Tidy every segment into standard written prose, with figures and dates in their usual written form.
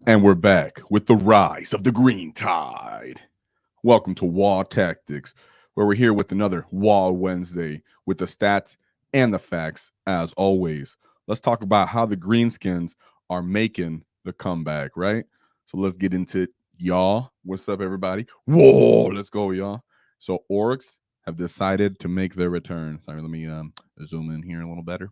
And we're back with the rise of the green tide. Welcome to WAAAGH Tactics, where we're here with another WAAAGH Wednesday with the stats and the facts. As always, let's talk about how the greenskins are making the comeback, right? So let's get into it, y'all. What's up, everybody? Whoa, let's go, y'all. So Orks have decided to make their return. Sorry, let me zoom in here a little better.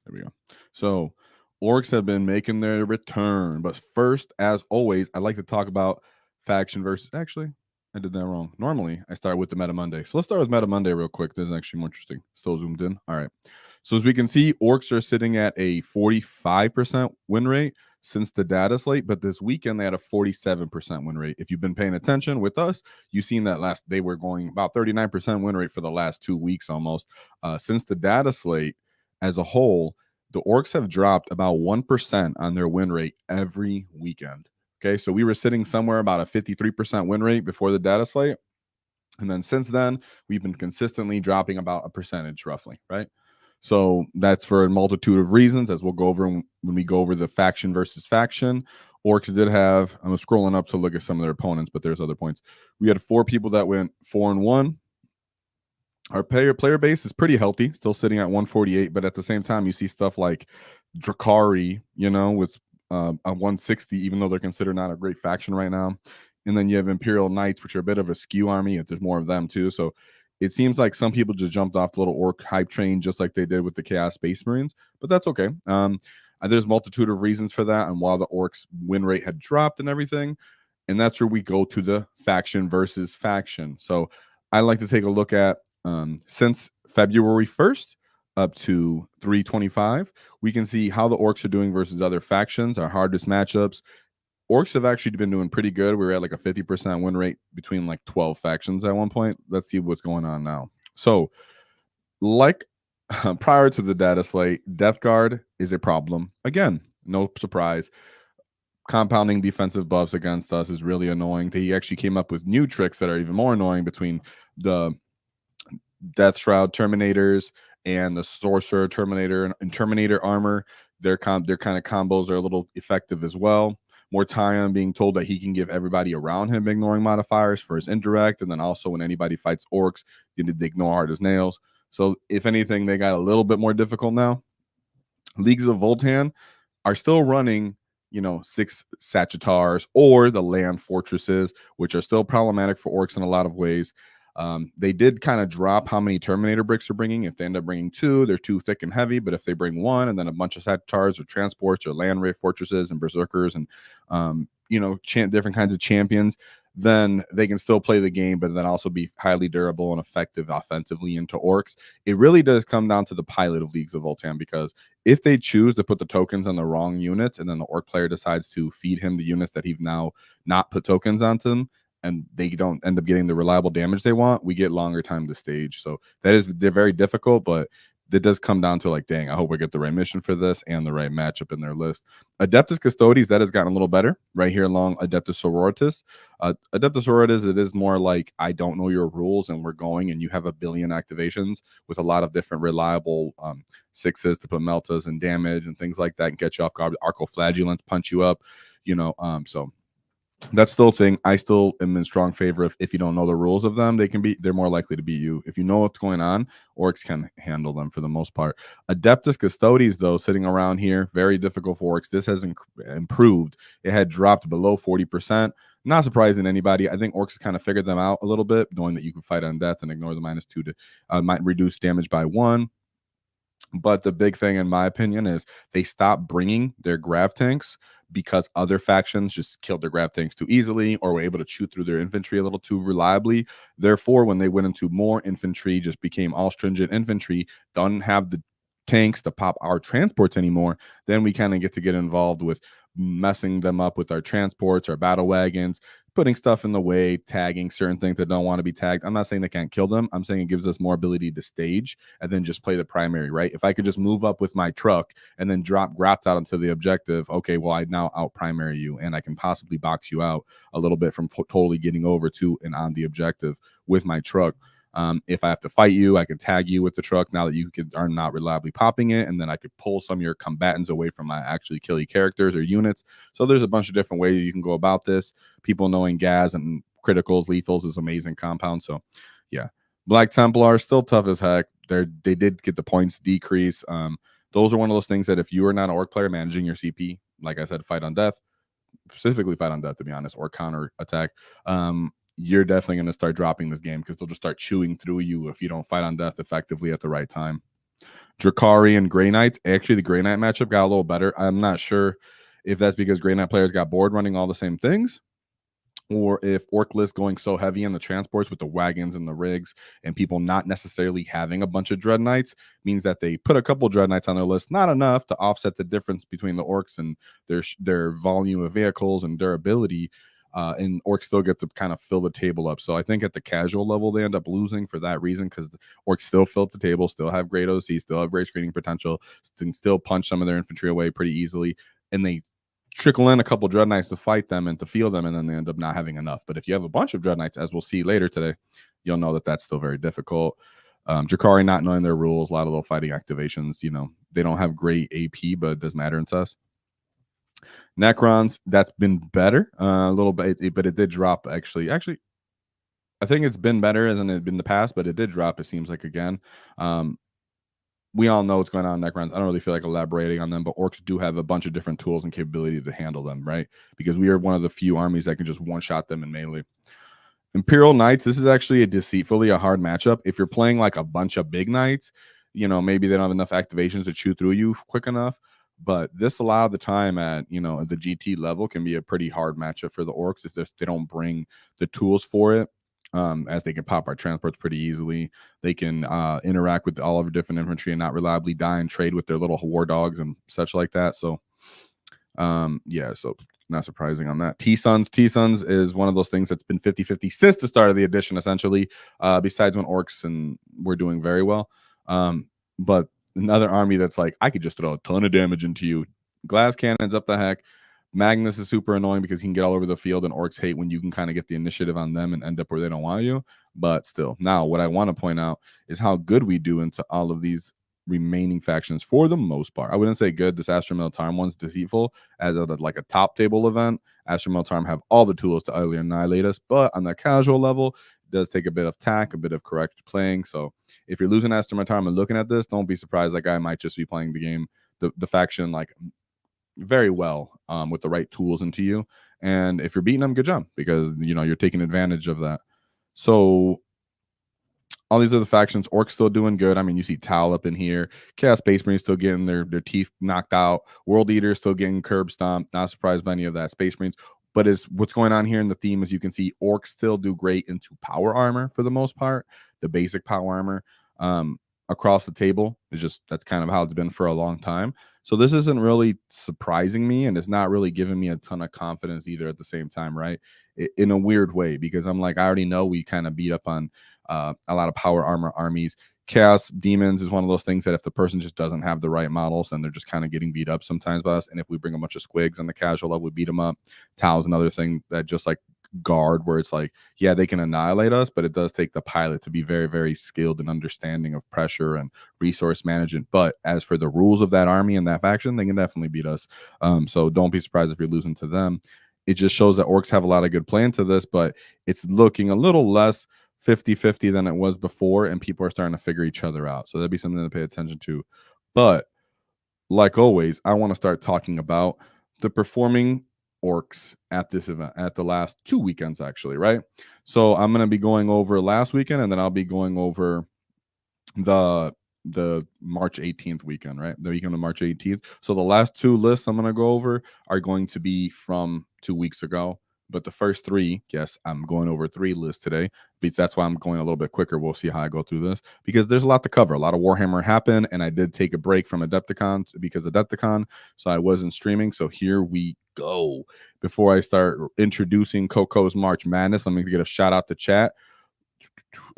There we go. So Orks have been making their return. But first, as always, I'd like to talk about faction versus... Actually, I did that wrong. Normally, I start with the Meta Monday. So let's start with Meta Monday real quick. This is actually more interesting. Still zoomed in. All right. So as we can see, Orks are sitting at a 45% win rate since the data slate, but this weekend they had a 47% win rate. If you've been paying attention with us, you've seen that they were going about 39% win rate for the last 2 weeks almost. Since the data slate as a whole, the Orks have dropped about 1% on their win rate every weekend. Okay, so we were sitting somewhere about a 53% win rate before the data slate. And then since then, we've been consistently dropping about a percentage roughly, right? So that's for a multitude of reasons, as we'll go over when we go over the faction versus faction. Orks did have, I'm scrolling up to look at some of their opponents, but there's other points. We had 4 people that went 4-1. Our player base is pretty healthy, still sitting at 148, but at the same time, you see stuff like Drakari, with a 160, even though they're considered not a great faction right now. And then you have Imperial Knights, which are a bit of a skew army. There's more of them too. So it seems like some people just jumped off the little Ork hype train, just like they did with the Chaos Space Marines, but that's okay. There's a multitude of reasons for that. And while the Orks win rate had dropped and everything, and that's where we go to the faction versus faction. So I like to take a look at since February 1st up to 325, we can see how the Orks are doing versus other factions, our hardest matchups. Orks have actually been doing pretty good. We were at like a 50% win rate between like 12 factions at one point. Let's see what's going on now. So, like prior to the data slate, Death Guard is a problem. Again, no surprise. Compounding defensive buffs against us is really annoying. They actually came up with new tricks that are even more annoying between the Death Shroud Terminators and the Sorcerer Terminator and Terminator armor. Their kind of combos are a little effective as well. Mortarion being told that he can give everybody around him ignoring modifiers for his indirect, and then also when anybody fights Orks, you need to ignore hard as nails. So if anything, they got a little bit more difficult now. Leagues of Voltan are still running 6 Sagittars or the land fortresses, which are still problematic for Orks in a lot of ways. They did kind of drop how many Terminator bricks they're bringing. If they end up bringing 2, they're too thick and heavy. But if they bring 1 and then a bunch of Sagittars or transports or land raid fortresses and berserkers and different kinds of champions, then they can still play the game, but then also be highly durable and effective offensively into Orks. It really does come down to the pilot of Leagues of Voltan, because if they choose to put the tokens on the wrong units and then the Ork player decides to feed him the units that he's now not put tokens onto them, and they don't end up getting the reliable damage they want, we get longer time to stage. So they're very difficult, but it does come down to like, dang, I hope I get the right mission for this and the right matchup in their list. Adeptus Custodes, that has gotten a little better right here along Adeptus Sororitas. Adeptus Sororitas, it is more like, I don't know your rules and we're going, and you have a billion activations with a lot of different reliable 6s to put meltas and damage and things like that and get you off guard. Arcoflagellants punch you up, so that's still a thing. I still am in strong favor of, if you don't know the rules of them, they're more likely to beat you. If you know what's going on, Orks can handle them for the most part. Adeptus Custodes, though, sitting around here, very difficult for Orks. This has improved. It had dropped below 40%. Not surprising to anybody. I think Orks kind of figured them out a little bit, knowing that you can fight on death and ignore the -2 to might reduce damage by 1. But the big thing, in my opinion, is they stopped bringing their grav tanks because other factions just killed their grav tanks too easily or were able to chew through their infantry a little too reliably. Therefore, when they went into more infantry, just became all stringent infantry, don't have the tanks to pop our transports anymore, then we kind of get involved with messing them up with our transports, our battle wagons, putting stuff in the way, tagging certain things that don't want to be tagged. I'm not saying they can't kill them. I'm saying it gives us more ability to stage and then just play the primary, right? If I could just move up with my truck and then drop grats out into the objective, okay, well, I now out primary you and I can possibly box you out a little bit from totally getting over to and on the objective with my truck. If I have to fight you, I can tag you with the truck now that you are not reliably popping it, and then I could pull some of your combatants away from my actually killy characters or units. So there's a bunch of different ways you can go about this. People knowing gas and criticals, lethals is amazing compound. So yeah, Black Templar still tough as heck. They did get the points decrease. Those are one of those things that if you are not an orc player managing your CP, like I said, fight on death, specifically fight on death, to be honest, or counter attack, you're definitely going to start dropping this game because they'll just start chewing through you if you don't fight on death effectively at the right time. Drakari and Grey Knights. Actually, the Grey Knight matchup got a little better. I'm not sure if that's because Grey Knight players got bored running all the same things, or if Ork list going so heavy in the transports with the wagons and the rigs and people not necessarily having a bunch of Dread Knights means that they put a couple Dread Knights on their list, not enough to offset the difference between the Orks and their volume of vehicles and durability. And Orks still get to kind of fill the table up. So I think at the casual level, they end up losing for that reason, because Orks still fill up the table, still have great OC, still have great screening potential, can still punch some of their infantry away pretty easily. And they trickle in a couple Dread Knights to fight them and to feel them, and then they end up not having enough. But if you have a bunch of Dread Knights, as we'll see later today, you'll know that that's still very difficult. Drakari not knowing their rules, a lot of little fighting activations. You know, they don't have great AP, but it does matter in TUS. Necrons, that's been better a little bit, but it did drop actually. I think it's been better than it been in the past, but it did drop, it seems like, again. We all know what's going on in Necrons. I don't really feel like elaborating on them, but Orks do have a bunch of different tools and capability to handle them, right? Because we are one of the few armies that can just one-shot them in melee. Imperial Knights, this is actually a hard matchup. If you're playing like a bunch of big knights, you know, maybe they don't have enough activations to chew through you quick enough. But this, a lot of the time at, you know, the GT level, can be a pretty hard matchup for the Orks if they don't bring the tools for it. As they can pop our transports pretty easily. They can interact with all of our different infantry and not reliably die and trade with their little war dogs and such like that. So, yeah, so not surprising on that. T-Suns is one of those things that's been 50-50 since the start of the edition, essentially, besides when Orks and we're doing very well. But another army that's like, I could just throw a ton of damage into you. Glass cannons up the heck. Magnus is super annoying because he can get all over the field, and Orks hate when you can kind of get the initiative on them and end up where they don't want you. But still, now what I want to point out is how good we do into all of these remaining factions for the most part. I wouldn't say good. This Astra Militarum one's deceitful as like a top table event. Astra Militarum have all the tools to utterly annihilate us, but on the casual level, it does take a bit of tack, a bit of correct playing. So if you're losing Astra Militarum and looking at this, don't be surprised. That guy might just be playing the game, the faction, like very well, with the right tools into you. And if you're beating them, good job, because you know you're taking advantage of that. So all these other factions, Orcs still doing good. I mean, you see Tal up in here, Chaos Space Marines still getting their teeth knocked out, World Eaters still getting curb stomped. Not surprised by any of that. Space Marines. But is what's going on here in the theme, as you can see, Orcs still do great into power armor for the most part, the basic power armor. Across the table is just, that's kind of how it's been for a long time. So this isn't really surprising me, and it's not really giving me a ton of confidence either at the same time, right? In a weird way, because I'm like, I already know we kind of beat up on a lot of power armor armies. Chaos Demons is one of those things that if the person just doesn't have the right models, then they're just kind of getting beat up sometimes by us. And if we bring a bunch of squigs on the casual level, we beat them up. Tau's another thing that just like Guard, where it's like, yeah, they can annihilate us, but it does take the pilot to be very, very skilled and understanding of pressure and resource management. But as for the rules of that army and that faction, they can definitely beat us. So don't be surprised if you're losing to them. It just shows that Orcs have a lot of good play into this, but it's looking a little less 50-50 than it was before, and people are starting to figure each other out. So that'd be something to pay attention to. But like always, I want to start talking about the performing Orcs at this event, at the last 2 weekends, actually, right? So I'm going to be going over last weekend, and then I'll be going over the March 18th weekend, right? The weekend of March 18th. So the last two lists I'm going to go over are going to be from 2 weeks ago. But the first three, yes, I'm going over 3 lists today. Because that's why I'm going a little bit quicker. We'll see how I go through this, because there's a lot to cover. A lot of Warhammer happened, and I did take a break from Adepticon because of Adepticon, so I wasn't streaming. So here we go. Before I start introducing Coco's March Madness, let me get a shout out to chat.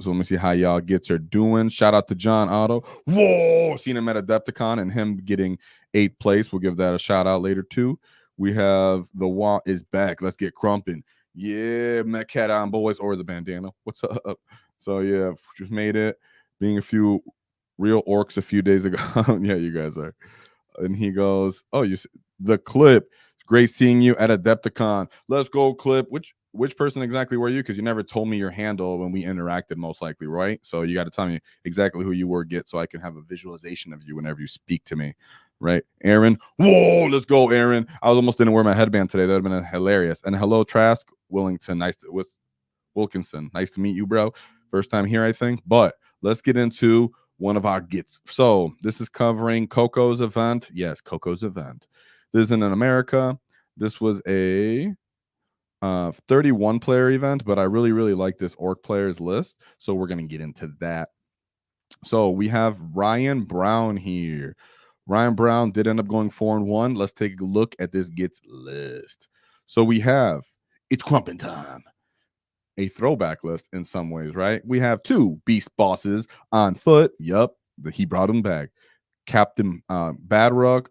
So let me see how y'all gets are doing. Shout out to John Otto. Whoa, seen him at Adepticon and him getting 8th place. We'll give that a shout out later too. We have the WAAAGH is back. Let's get Krumping. Yeah, Met Cat on boys, or the bandana. What's up? So yeah, just made it. Being a few real orcs a few days ago. Yeah, you guys are. And he goes, "Oh, the clip. It's great seeing you at Adepticon. Let's go, clip. Which person exactly were you? Because you never told me your handle when we interacted, most likely, right? So you got to tell me exactly who you were, so I can have a visualization of you whenever you speak to me, right? Aaron, whoa, let's go, Aaron. I almost didn't wear my headband today. That would have been hilarious. And hello, Trask Willington. With Wilkinson. Nice to meet you, bro. First time here, I think. But let's get into one of our gets. So this is covering Coco's event. Yes, Coco's event. This isn't in America. This was a 31 player event, but I really, really like this orc players list. So we're going to get into that. So we have Ryan Brown here. Ryan Brown did end up going 4-1. Let's take a look at this gets list. So we have, it's Krumping time. A throwback list in some ways, right? We have 2 beast bosses on foot. Yup, he brought them back. Captain Badrug,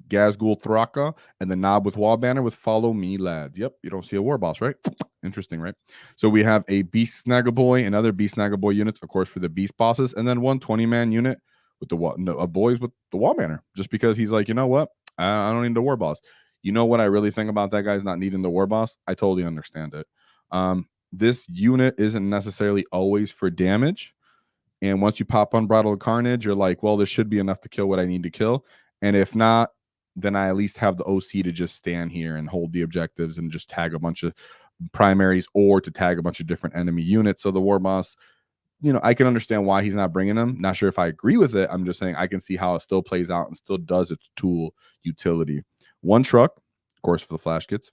Gazgul Thraka, and the Knob with Wall Banner with Follow Me Lads. Yep, you don't see a war boss, right? Interesting, right? So we have a Beast Snagaboy and other Beast Snagaboy units, of course, for the beast bosses, and then one 20-man unit with the boys with the Wall Banner, just because he's like, you know what? I don't need the war boss. You know what I really think about that guy's not needing the war boss? I totally understand it. This unit isn't necessarily always for damage. And once you pop Unbridled Carnage, you're like, well, this should be enough to kill what I need to kill. And if not, then I at least have the OC to just stand here and hold the objectives and just tag a bunch of primaries or to tag a bunch of different enemy units. So the war boss, you know, I can understand why he's not bringing them. Not sure if I agree with it. I'm just saying I can see how it still plays out and still does its tool utility. 1 truck, of course, for the flash kits.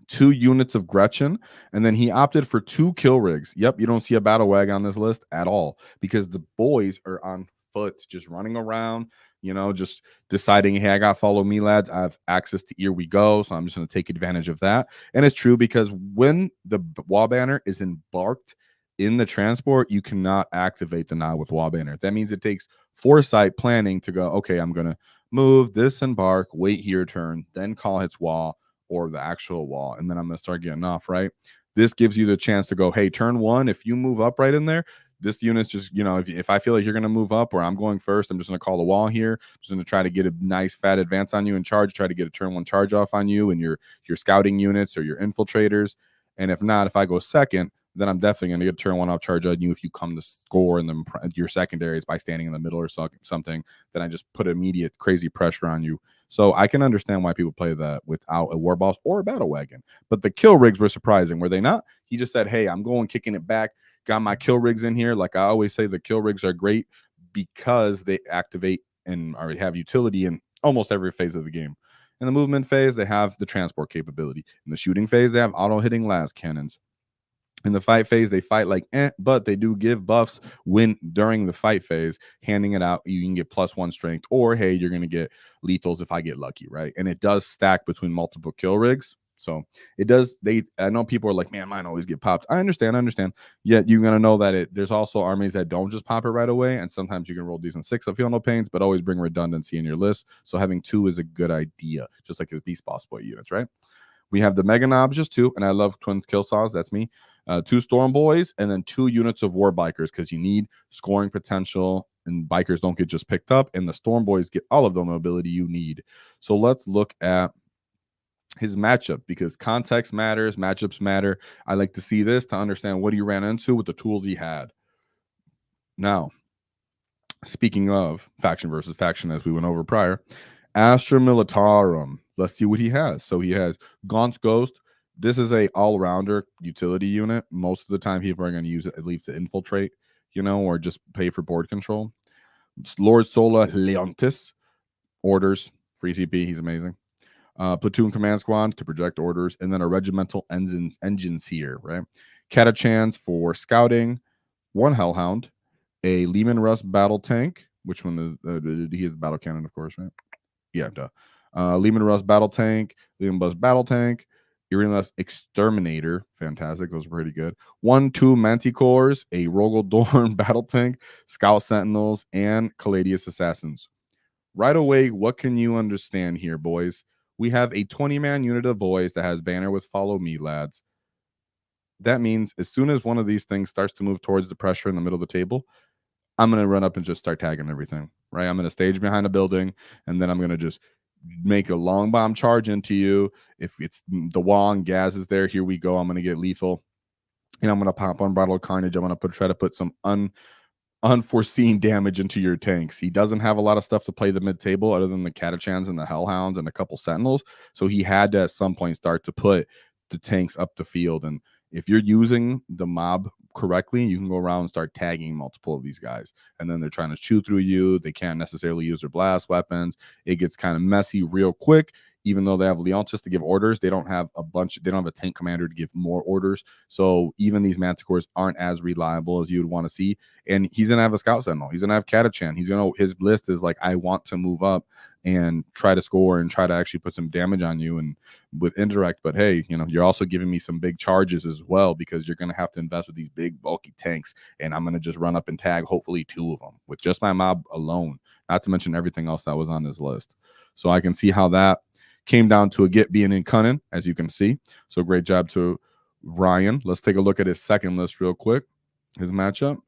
2 units of Gretchen, and then he opted for 2 kill rigs. Yep, you don't see a battle wag on this list at all because the boys are on foot, just running around, you know, just deciding, hey, I got Follow Me Lads. I have access to Here We Go, so I'm just going to take advantage of that. And it's true because when the wall banner is embarked in the transport, you cannot activate the Knob with Wall Banner. That means it takes foresight planning to go, okay, I'm going to move, disembark, wait here, turn, then call hits wall, or the actual wall, and then I'm going to start getting off, right? This gives you the chance to go, hey, turn 1, if you move up right in there, this unit's just, you know, if I feel like you're going to move up or I'm going first, I'm just going to call the wall here. I'm just going to try to get a nice fat advance on you and charge, try to get a turn 1 charge off on you and your scouting units or your infiltrators. And if not, if I go second, then I'm definitely going to get a turn 1 off charge on you if you come to score in your secondaries by standing in the middle or something. Then I just put immediate crazy pressure on you. So I can understand why people play that without a war boss or a battle wagon. But the kill rigs were surprising, were they not? He just said, hey, I'm going kicking it back. Got my kill rigs in here. Like I always say, the kill rigs are great because they activate and or have utility in almost every phase of the game. In the movement phase, they have the transport capability. In the shooting phase, they have auto-hitting las cannons. In the fight phase, they fight like but they do give buffs when during the fight phase, handing it out. You can get +1 strength, or hey, you're going to get lethals if I get lucky, right? And it does stack between multiple kill rigs. So it does. I know people are like, man, mine always get popped. I understand. Yet you're going to know that there's also armies that don't just pop it right away. And sometimes you can roll decent 6 of Feel No Pains, but always bring redundancy in your list. So having 2 is a good idea, just like his Beast Boss Boy units, right? We have the Mega Knobs, just 2, and I love twin kill saws. That's me. 2 Storm Boys, and then 2 units of War Bikers because you need scoring potential, and bikers don't get just picked up, and the Storm Boys get all of the mobility you need. So let's look at his matchup because context matters, matchups matter. I like to see this to understand what he ran into with the tools he had. Now, speaking of faction versus faction, as we went over prior, Astra Militarum. Let's see what he has. So he has Gaunt's Ghost. This is a all-rounder utility unit. Most of the time, people are going to use it at least to infiltrate, you know, or just pay for board control. Lord Sola Leontis. Orders. Free CP. He's amazing. Platoon Command Squad to project orders. And then a regimental engines here, right? Catachans for scouting. 1 Hellhound. A Lehman Russ battle tank. Which one is he has battle cannon, of course, right? Yeah, duh. Lehman Russ battle tank, Lehman Russ battle tank, Uranus Exterminator, fantastic. Those were pretty good. 1-2 Manticores, a Rogel Dorn battle tank, Scout Sentinels, and Caladius Assassins. Right away, what can you understand here, boys? We have a 20-man unit of boys that has banner with Follow Me Lads. that means as soon as one of these things starts to move towards the pressure in the middle of the table, I'm going to run up and just start tagging everything, right? I'm going to stage behind a building, and then I'm going to just make a long bomb charge into you. If it's the wall and gas is there, here we go. I'm going to get lethal, and I'm going to pop Unbridled Carnage. I'm going to try to put some unforeseen damage into your tanks. He doesn't have a lot of stuff to play the mid-table other than the Catachans and the Hellhounds and a couple Sentinels, so he had to at some point start to put the tanks up the field. And if you're using the mob correctly, you can go around and start tagging multiple of these guys, and then they're trying to chew through you. They can't necessarily use their blast weapons. It gets kind of messy real quick. Even though they have Leontis to give orders, they don't have they don't have a tank commander to give more orders. So even these Manticores aren't as reliable as you would want to see. And he's gonna have a Scout Sentinel. He's gonna have Catachan. His list is like, I want to move up and try to score and try to actually put some damage on you and with indirect. But hey, you're also giving me some big charges as well, because you're gonna have to invest with these big bulky tanks, and I'm gonna just run up and tag hopefully 2 of them with just my mob alone, not to mention everything else that was on this list. So I can see how that came down to a Git being in Cunning, as you can see. So great job to Ryan. Let's take a look at his second list real quick. His matchup.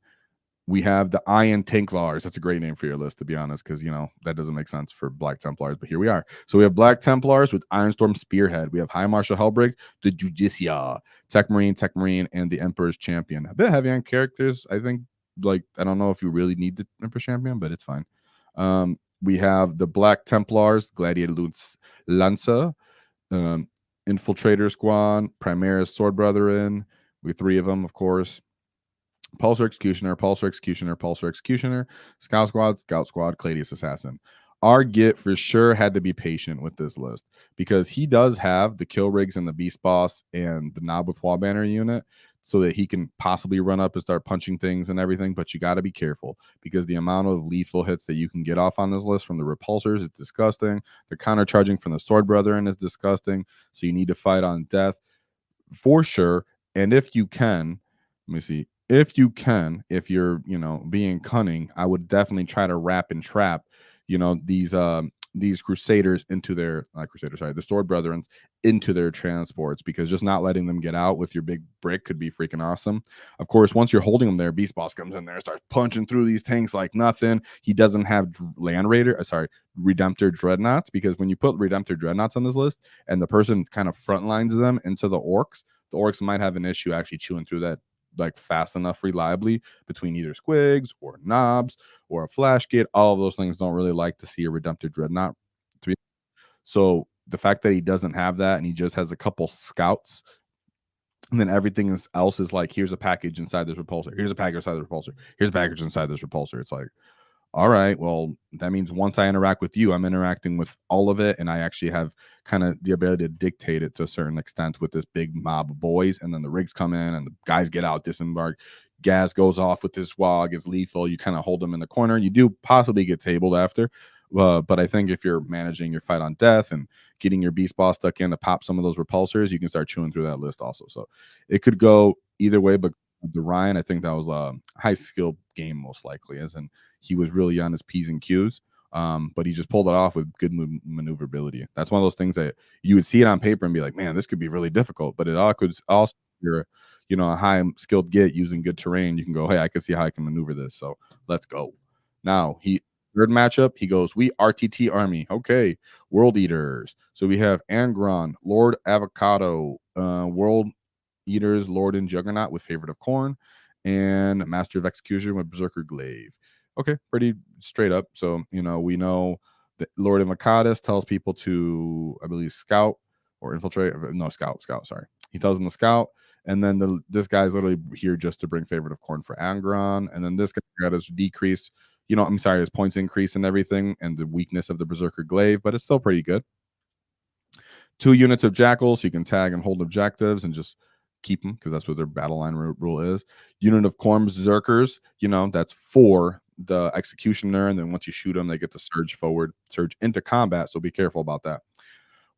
We have the Iron Templars. That's a great name for your list, to be honest, because, that doesn't make sense for Black Templars, but here we are. So we have Black Templars with Ironstorm Spearhead. We have High Marshal Hellbrig, the Judicia, Tech Marine, and the Emperor's Champion. A bit heavy on characters, I think. I don't know if you really need the Emperor's Champion, but it's fine. We have the Black Templars, Gladiator Lanza, Infiltrator Squad, Primaris Sword Brethren. We have 3 of them, of course. Pulsar Executioner, Scout Squad, Cladius Assassin. Our Git for sure had to be patient with this list, because he does have the Kill Rigs and the Beast Boss and the Knob with Wall Banner unit, so that he can possibly run up and start punching things and everything. But you got to be careful, because the amount of lethal hits that you can get off on this list from the repulsors is disgusting. The counter charging from the Sword Brethren is disgusting. So you need to fight on death for sure. And if you can, let me see. If you're, being cunning, I would definitely try to wrap and trap, these Crusaders into their, the Sword Brethren into their transports, because just not letting them get out with your big brick could be freaking awesome. Of course, once you're holding them there, Beast Boss comes in there and starts punching through these tanks like nothing. He doesn't have Redemptor Dreadnoughts, because when you put Redemptor Dreadnoughts on this list and the person kind of frontlines them into the Orks might have an issue actually chewing through that fast enough reliably between either squigs or knobs or a flash gate. All of those things don't really like to see a Redemptor Dreadnought. So the fact that he doesn't have that and he just has a couple scouts, and then everything else is like, here's a package inside this repulsor, here's a package inside the repulsor, here's a package inside this repulsor. It's like, all right, well, that means once I interact with you, I'm interacting with all of it, and I actually have kind of the ability to dictate it to a certain extent with this big mob of boys. And then the rigs come in, and the guys get out, disembark. Gas goes off with this WAAAGH. It's lethal. You kind of hold them in the corner. You do possibly get tabled after, but I think if you're managing your fight on death and getting your Beast Boss stuck in to pop some of those repulsors, you can start chewing through that list also. So it could go either way, but the Ryan, I think that was a high skill game, most likely, as in he was really on his P's and Q's, but he just pulled it off with good maneuverability. That's one of those things that you would see it on paper and be like, man, this could be really difficult, but it all could also, you're a high skilled Git using good terrain, you can go, hey, I can see how I can maneuver this, so let's go. Now third matchup, he goes, we RTT army. Okay, World Eaters. So we have Angron, Lord Avocado, World Eaters, Lord and Juggernaut with Favorite of Corn, and Master of Execution with Berserker Glaive. Okay, pretty straight up. So, we know that Lord of Makadis tells people to, I believe, scout or infiltrate. No, scout, sorry. He tells them to scout. And then this guy's literally here just to bring Favorite of Corn for Angron. And then this guy got his decrease, his points increase and everything, and the weakness of the Berserker Glaive, but it's still pretty good. 2 units of Jackals, so you can tag and hold objectives and just keep them, because that's what their battle line rule is. Unit of Corn Berserkers, that's 4 the Executioner, and then once you shoot them, they get to surge into combat, so be careful about that.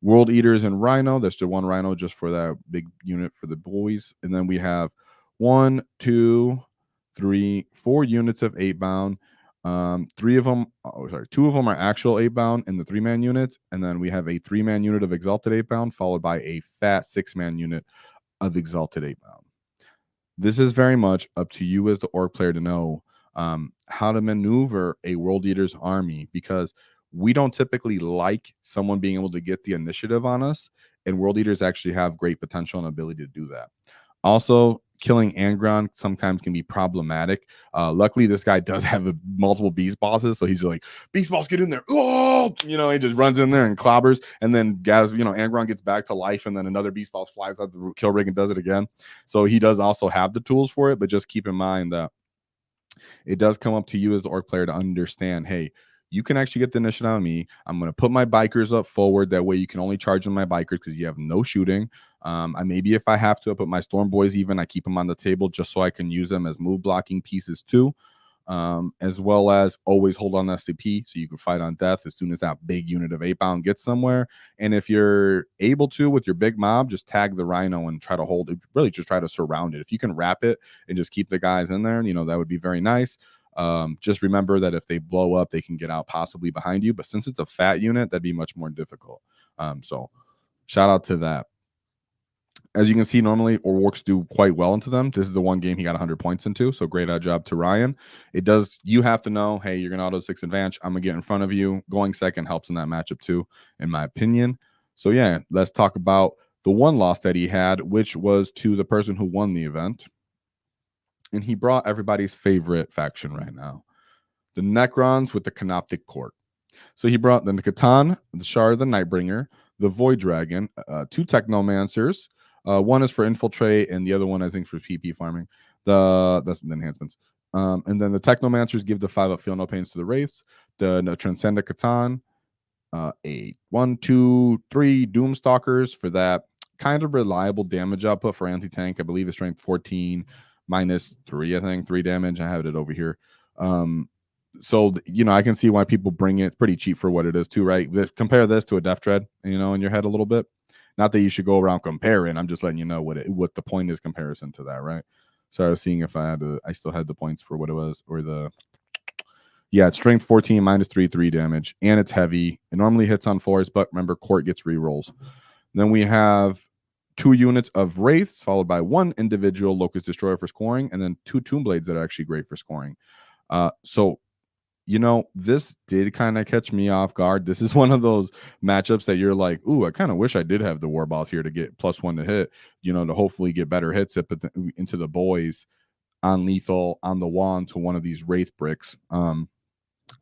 World Eaters and Rhino, that's the 1 Rhino just for that big unit for the boys. And then we have 1, 2, 3, 4 units of 8-bound. 2 of them are actual 8-bound in the 3-man units, and then we have a 3-man unit of Exalted 8-bound followed by a fat 6-man unit of Exalted 8-bound. This is very much up to you as the Ork player to know how to maneuver a World Eater's army, because we don't typically like someone being able to get the initiative on us, and World Eaters actually have great potential and ability to do that. Also, killing Angron sometimes can be problematic. Luckily, this guy does have multiple beast bosses, so he's like, beast boss, get in there. Oh, he just runs in there and clobbers, and then Angron gets back to life, and then another beast boss flies out the kill rig and does it again. So he does also have the tools for it, but just keep in mind that it does come up to you as the Ork player to understand, hey, you can actually get the initiative on me. I'm going to put my bikers up forward. That way you can only charge on my bikers because you have no shooting. Maybe if I have to, I put my storm boys even. I keep them on the table just so I can use them as move blocking pieces too. As well as always hold on SCP so you can fight on death as soon as that big unit of 8-bound gets somewhere. And if you're able to with your big mob, just tag the rhino and try to hold it. Really just try to surround it. If you can wrap it and just keep the guys in there, that would be very nice. Just remember that if they blow up, they can get out possibly behind you. But since it's a fat unit, that'd be much more difficult. So shout out to that. As you can see, normally Orks do quite well into them. This is the one game he got 100 points into, so great job to Ryan. You have to know, hey, you're going to auto 6 advantage. I'm going to get in front of you. Going second helps in that matchup too, in my opinion. So yeah, let's talk about the one loss that he had, which was to the person who won the event. And he brought everybody's favorite faction right now, the Necrons with the Canoptic Court. So he brought the Catan, the Shard, the Nightbringer, the Void Dragon, 2 Technomancers. One is for infiltrate, and the other one I think for PP farming. That's the enhancements. And then the Technomancers give the 5-up feel no pains to the Wraiths. The Transcendent Catan, 1, 2, 3 Doomstalkers for that kind of reliable damage output for anti-tank. I believe it's strength 14 minus 3, I think 3 damage. I have it over here. So I can see why people bring it. It's pretty cheap for what it is too, right? Compare this to a Death Dread, in your head a little bit. Not that you should go around comparing. I'm just letting you know what the point is comparison to that, right? So I was seeing if I still had the points for what it was, or it's strength 14 minus 3 damage, and it's heavy. It normally hits on 4s, but remember, Court gets rerolls. Then we have 2 units of Wraiths, followed by 1 individual Locust Destroyer for scoring, and then 2 Tomb Blades that are actually great for scoring. So this did kind of catch me off guard. This is one of those matchups that you're like, ooh, I kind of wish I did have the War Boss here to get +1 to hit, to hopefully get better hits into the boys on lethal on the wand to one of these Wraith bricks.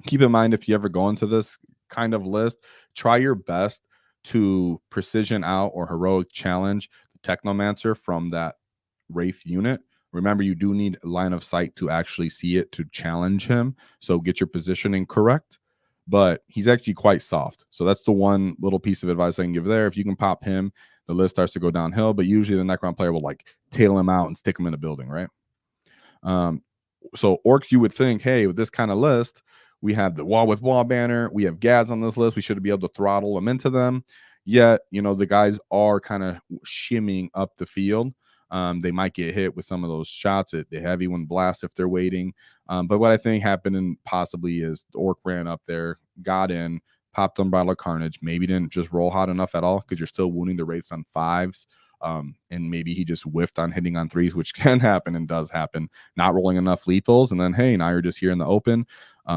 Keep in mind, if you ever go into this kind of list, try your best to precision out or heroic challenge the Technomancer from that Wraith unit. Remember, you do need line of sight to actually see it to challenge him. So get your positioning correct. But he's actually quite soft. So that's the one little piece of advice I can give there. If you can pop him, the list starts to go downhill. But usually the Necron player will tail him out and stick him in a building, right? So Orks, you would think, hey, with this kind of list, we have the Wall with Wall banner. We have Gaz on this list. We should be able to throttle them into them. Yet, the guys are kind of shimmying up the field. They might get hit with some of those shots. The heavy one blast if they're waiting. But what I think happened possibly is the Ork ran up there, got in, popped Unbridled Carnage. Maybe didn't just roll hot enough at all because you're still wounding the Wraiths on 5s. And maybe he just whiffed on hitting on 3s, which can happen and does happen. Not rolling enough lethals. And then, hey, now you're just here in the open.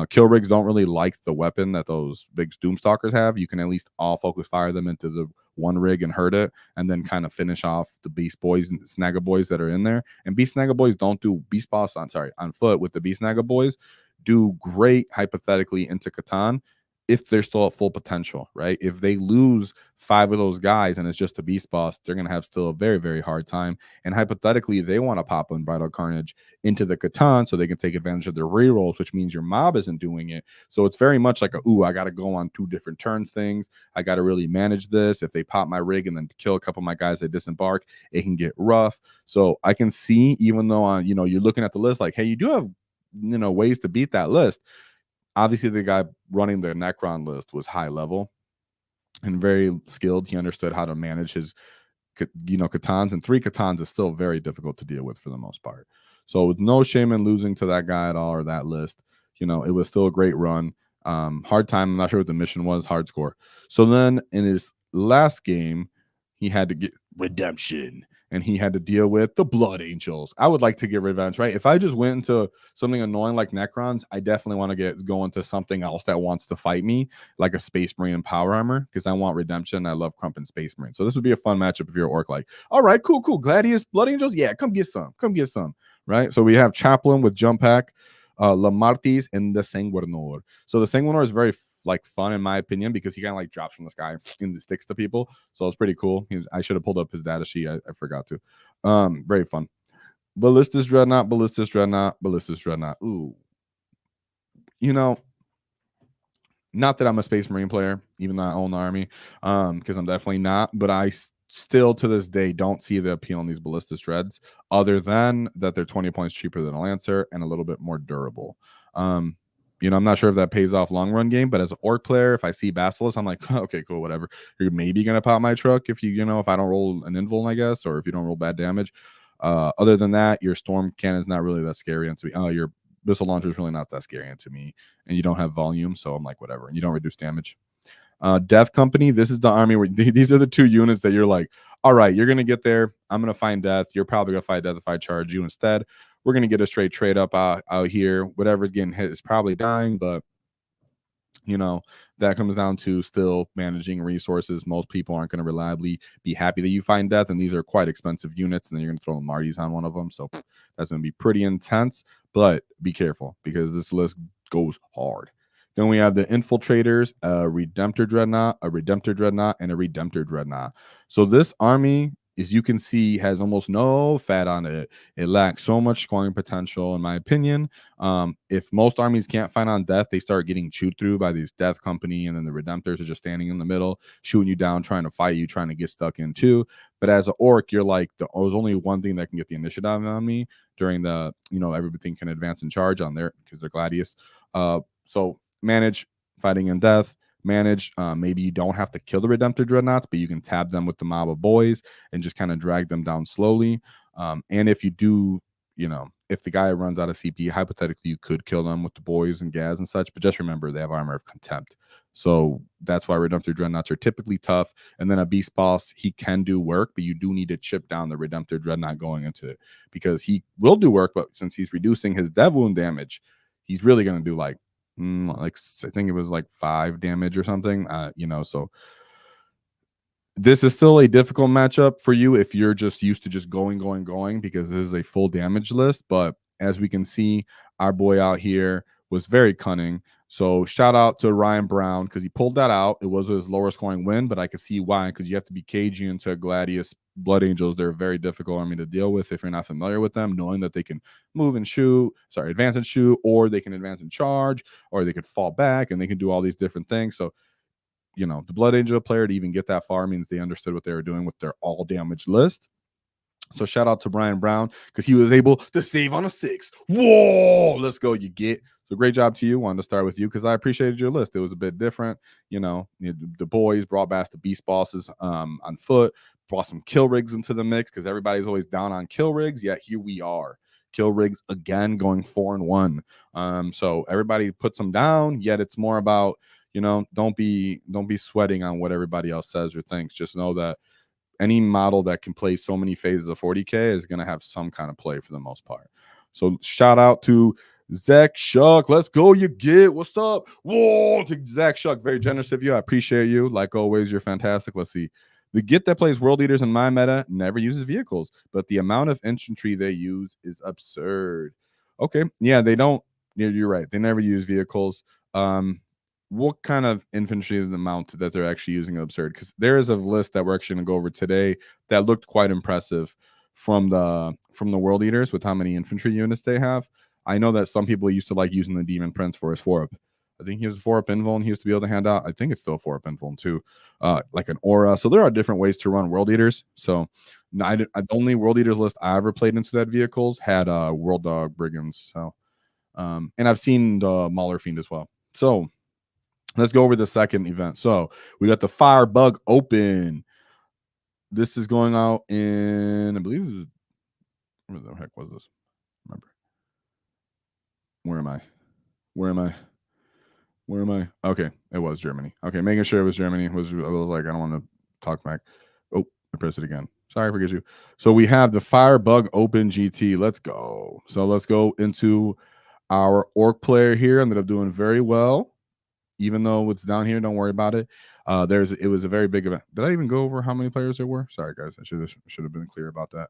Kill rigs don't really like the weapon that those big Doomstalkers have. You can at least all focus fire them into the one rig and hurt it, and then kind of finish off the Beast Boys and Snagga Boys that are in there. And Beast Snagga Boys don't do Beast Boss on foot with the Beast Snagga Boys. Do great hypothetically into Catan if they're still at full potential, right? If they lose 5 of those guys and it's just a Beast Boss, they're going to have still a very, very hard time. And hypothetically, they want to pop Unbridled Carnage into the Catan so they can take advantage of their rerolls, which means your mob isn't doing it. So it's very much like I got to go on 2 different turns things. I got to really manage this. If they pop my rig and then kill a couple of my guys that disembark, it can get rough. So I can see, even though, you're looking at the list like, hey, you do have, ways to beat that list. Obviously, the guy running the Necron list was high level and very skilled. He understood how to manage his, Catans, and 3 Catans is still very difficult to deal with for the most part. So with no shame in losing to that guy at all or that list, it was still a great run. Hard time. I'm not sure what the mission was. Hard score. So then in his last game, he had to get redemption, and he had to deal with the Blood Angels. I would like to get revenge, right? If I just went into something annoying like Necrons, I definitely want to go into something else that wants to fight me, like a Space Marine and Power Armor, because I want redemption. I love Krump and Space Marine. So this would be a fun matchup if you're an Ork. Like, all right, cool. Gladius, Blood Angels, yeah, come get some, right? So we have Chaplain with Jump Pack, Lamartis, and the Sanguinor. So the Sanguinor is very like fun in my opinion because he kind of like drops from the sky and sticks to people. So it's pretty cool. I should have pulled up his data sheet. I forgot to. Very fun. Ballistus Dreadnought. Ooh, you know, not that I'm a Space Marine player, even though I own the army, because I'm definitely not. But I still to this day don't see the appeal in these Ballistus Dreads, other than that they're 20 points cheaper than a Lancer and a little bit more durable. I'm not sure if that pays off long run game, but as an Ork player, if I see Basilisk, I'm like, okay, cool, whatever. You're maybe gonna pop my truck if if I don't roll an invuln, I guess, or if you don't roll bad damage. Other than that, your Storm Cannon's not really that scary into me. Your Missile Launcher is really not that scary into me, and you don't have volume, so I'm like, whatever. And you don't reduce damage. Death Company, this is the army where these are the two units that you're like, all right, you're gonna get there. I'm gonna find death. You're probably gonna find death if I charge you instead. We're going to get a straight trade up out here. Whatever's getting hit is probably dying, but, that comes down to still managing resources. Most people aren't going to reliably be happy that you find death, and these are quite expensive units, and then you're going to throw the Marties on one of them. So that's going to be pretty intense, but be careful because this list goes hard. Then we have the Infiltrators, a Redemptor Dreadnought, and a Redemptor Dreadnought. So this army, as you can see, has almost no fat on it. It lacks so much scoring potential, in my opinion. If most armies can't fight on death, they start getting chewed through by these Death Company, and then the Redemptors are just standing in the middle, shooting you down, trying to fight you, trying to get stuck in too. But as an Ork, you're like, there's only one thing that can get the initiative on me during the, everything can advance and charge on there because they're Gladius. So manage fighting in death. Manage, maybe you don't have to kill the Redemptor Dreadnoughts, but you can tab them with the mob of boys and just kind of drag them down slowly. And if you do, if the guy runs out of CP, hypothetically, you could kill them with the boys and gas and such. But just remember, they have Armor of Contempt. So that's why Redemptor Dreadnoughts are typically tough. And then a Beast Boss, he can do work, but you do need to chip down the Redemptor Dreadnought going into it because he will do work, but since he's reducing his dev wound damage, he's really going to do like I think it was like 5 damage or something, so this is still a difficult matchup for you if you're just used to just going because this is a full damage list. But as we can see, our boy out here was very cunning. So shout out to Ryan Brown because he pulled that out. It was his lower scoring win, but I could see why, because you have to be cagey into Gladius Blood Angels. They're a very difficult army to deal with if you're not familiar with them, knowing that they can move and shoot, advance and shoot, or they can advance and charge, or they could fall back, and they can do all these different things. So, the Blood Angel player to even get that far means they understood what they were doing with their all damage list. So shout out to Brian Brown because he was able to save on a 6. Whoa, let's go. You get. So great job to you. Wanted to start with you because I appreciated your list. It was a bit different. The boys brought back the beast bosses on foot, brought some kill rigs into the mix because everybody's always down on kill rigs. Yet here we are. Kill rigs again going 4-1. So everybody puts them down, yet it's more about, don't be sweating on what everybody else says or thinks. Just know that any model that can play so many phases of 40k is going to have some kind of play for the most part. So shout out to Zach Shuck. Let's go. You get. What's up? Whoa, to Zach Shuck. Very generous of you. I appreciate you. Like always, you're fantastic. Let's see. The Git that plays World Eaters in my meta never uses vehicles, but the amount of infantry they use is absurd. Okay. Yeah, they don't. You're right. They never use vehicles. What kind of infantry is the amount that they're actually using absurd? Because there is a list that we're actually going to go over today that looked quite impressive from the World Eaters with how many infantry units they have. I know that some people used to like using the Demon Prince for his 4-up. I think he was a 4-up invuln he used to be able to hand out. I think it's still a 4-up invuln too, like an aura. So there are different ways to run World Eaters. So the only World Eaters list I ever played into that vehicles had World Dog Brigands. So, and I've seen the Mauler Fiend as well. So let's go over the second event. So we got the Firebug Open. This is going out in, I believe, where the heck was this? Remember? Where am I? Okay, it was Germany. Okay, making sure it was Germany. I was like, I don't want to talk back. Oh, I pressed it again. Sorry, forget you. So we have the Firebug Open GT. Let's go. So let's go into our Ork player here. Ended up doing very well. Even though it's down here, don't worry about it. It was a very big event. Did I even go over how many players there were? Sorry, guys. I should have been clear about that.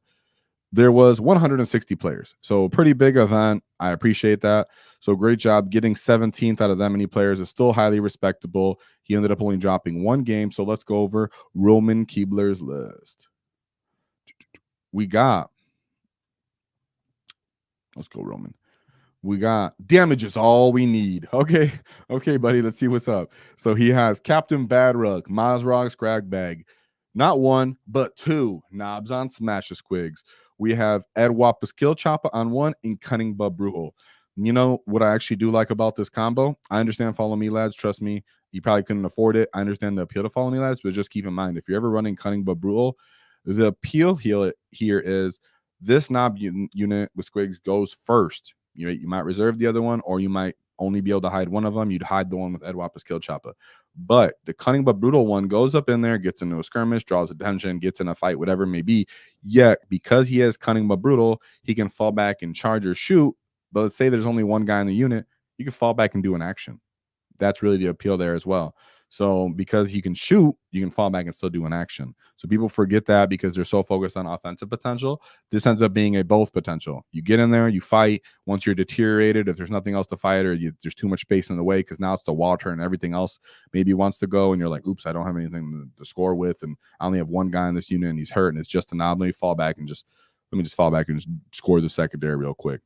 There was 160 players. So pretty big event. I appreciate that. So great job. Getting 17th out of that many players is still highly respectable. He ended up only dropping one game. So let's go over Roman Keebler's list. Let's go, Roman. We got damage is all we need. Okay, buddy. Let's see what's up. So he has Captain Badrug, Mazrog Scragbag, not one but two knobs on Smash Squigs. We have Ed Wappa's Kill Chopper on one and Cunning Bub Brutal. You know what I actually do like about this combo? I understand Follow Me Lads. Trust me, you probably couldn't afford it. I understand the appeal to Follow Me Lads, but just keep in mind if you're ever running Cunning Bub Brutal, the appeal here is this knob unit with Squigs goes first. You might reserve the other one, or you might only be able to hide one of them. You'd hide the one with Ed Wappa's Kill Chopper. But the Cunning but Brutal one goes up in there, gets into a skirmish, draws attention, gets in a fight, whatever it may be. Yet, because he has Cunning but Brutal, he can fall back and charge or shoot. But let's say there's only one guy in the unit, you can fall back and do an action. That's really the appeal there as well. So because he can shoot, you can fall back and still do an action. So people forget that because they're so focused on offensive potential. This ends up being a both potential. You get in there, you fight. Once you're deteriorated, if there's nothing else to fight or there's too much space in the way because now it's the wall turn and everything else maybe wants to go and you're like, oops, I don't have anything to score with and I only have one guy in this unit and he's hurt and it's just an knob. Let me fall back and just score the secondary real quick.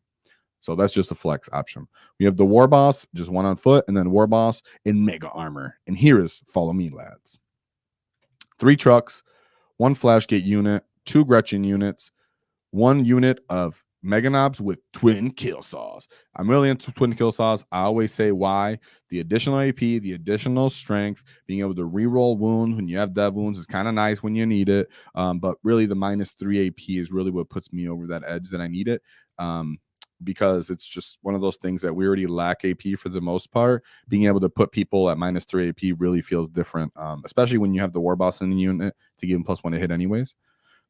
So that's just a flex option. We have the War Boss, just one on foot, and then War Boss in Mega Armor. And here is Follow Me Lads. 3 trucks, 1 Flashgate unit, 2 Gretchen units, 1 unit of Mega Knobs with twin kill saws. I'm really into twin kill saws. I always say why. The additional AP, the additional strength, being able to reroll wounds when you have dev wounds is kind of nice when you need it. But really the -3 AP is really what puts me over that edge that I need it. Because it's just one of those things that we already lack AP for the most part. Being able to put people at -3 AP really feels different, especially when you have the War Boss in the unit to give him +1 to hit anyways.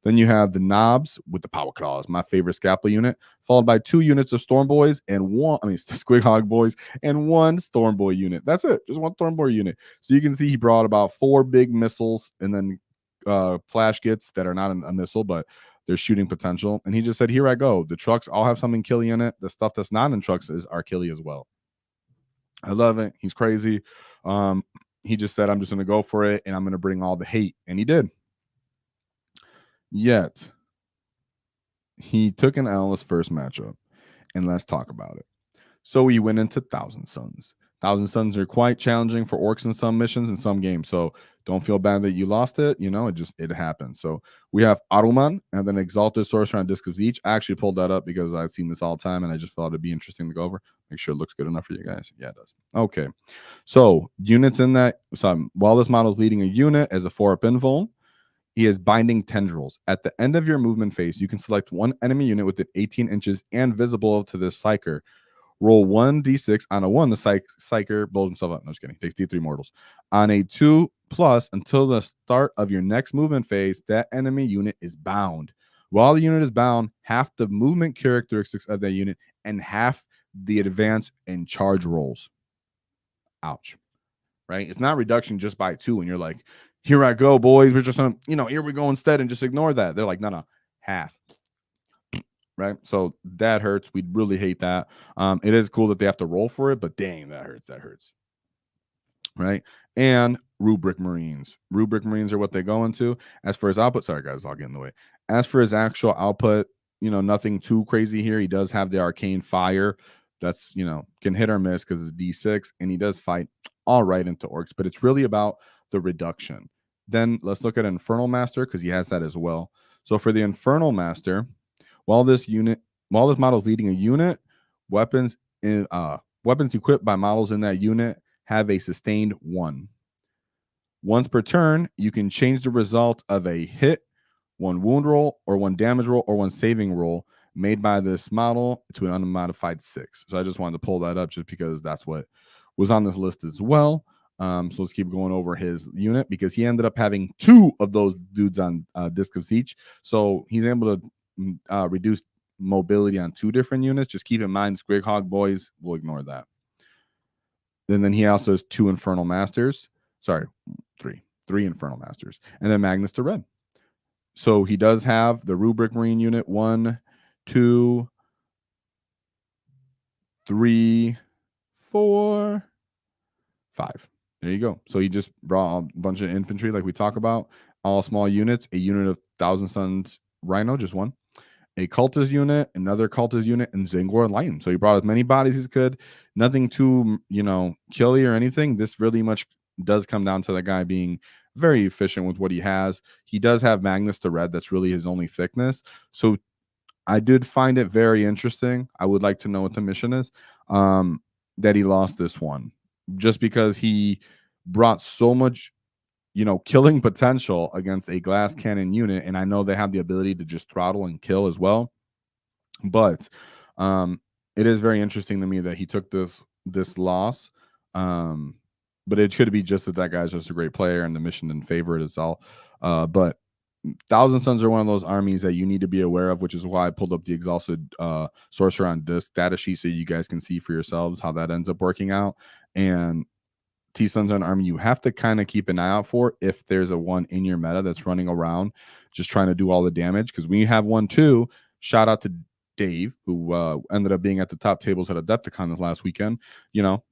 Then you have the Knobs with the Power Claws, my favorite Scapula unit, followed by 2 units of Storm Boys and Squighog Boys and 1 Storm Boy unit. That's it, just 1 Storm Boy unit. So you can see he brought about 4 big missiles and then flash gets that are not a missile, but there's shooting potential. And he just said, here I go. The trucks all have something killy in it. The stuff that's not in trucks are killy as well. I love it. He's crazy. He just said, I'm just going to go for it and I'm going to bring all the hate. And he did. Yet, he took an L his first matchup. And let's talk about it. So he went into Thousand Suns. Thousand Suns are quite challenging for orcs in some missions in some games. So don't feel bad that you lost it. You know, it happens. So we have Aruman and then Exalted Sorcerer on Disc of Zeech. I actually pulled that up because I've seen this all the time and I just thought it'd be interesting to go over. Make sure it looks good enough for you guys. Yeah, it does. Okay. So units in that. So while this model is leading a unit as a 4-up invuln, he is Binding Tendrils. At the end of your movement phase, you can select 1 enemy unit within 18 inches and visible to this Psyker. Roll 1d6 on a 1. The Psyker blows himself up. No, just kidding. Takes D3 mortals. On a 2+ until the start of your next movement phase, that enemy unit is bound. While the unit is bound, half the movement characteristics of that unit and half the advance and charge rolls. Ouch. Right? It's not reduction just by 2. And you're like, here I go, boys. We're just on, here we go instead and just ignore that. They're like, no, half. Right, so that hurts. We'd really hate that. It is cool that they have to roll for it, but dang, that hurts. Right, and Rubric Marines are what they go into. As for his output, sorry guys, I'll get in the way. As for his actual output, nothing too crazy here. He does have the Arcane Fire that's can hit or miss because it's D6, and he does fight all right into orcs, but it's really about the reduction. Then let's look at Infernal Master because he has that as well. So for the Infernal Master, while this model is leading a unit, weapons equipped by models in that unit have a sustained 1. Once per turn, you can change the result of a hit, 1 wound roll, or 1 damage roll, or 1 saving roll made by this model to an unmodified 6. So I just wanted to pull that up just because that's what was on this list as well. So let's keep going over his unit because he ended up having 2 of those dudes on Disc of Siege. So he's able to reduce mobility on 2 different units. Just keep in mind, Squighog boys, we'll ignore that. And then he also has 2 Infernal Masters. Sorry, 3 Infernal Masters. And then Magnus to Red. So he does have the Rubric Marine unit 1, 2, 3, 4, 5. There you go. So he just brought a bunch of infantry like we talk about, all small units, a unit of Thousand Suns Rhino, just 1, a cultist unit, another cultist unit, and Zangor and Lion. So he brought as many bodies as he could. Nothing too, killy or anything. This really much does come down to the guy being very efficient with what he has. He does have Magnus to Red. That's really his only thickness. So I did find it very interesting. I would like to know what the mission is, that he lost this one. Just because he brought so much, killing potential against a glass cannon unit. And I know they have the ability to just throttle and kill as well. But it is very interesting to me that he took this loss. But it could be just that guy's just a great player and the mission didn't favor it as all. But Thousand Suns are one of those armies that you need to be aware of, which is why I pulled up the Exhausted Sorcerer on Disc data sheet so you guys can see for yourselves how that ends up working out. And T-Suns are an army you have to kind of keep an eye out for if there's a one in your meta that's running around just trying to do all the damage. Because when you have one too, shout out to Dave, who ended up being at the top tables at Adepticon this last weekend.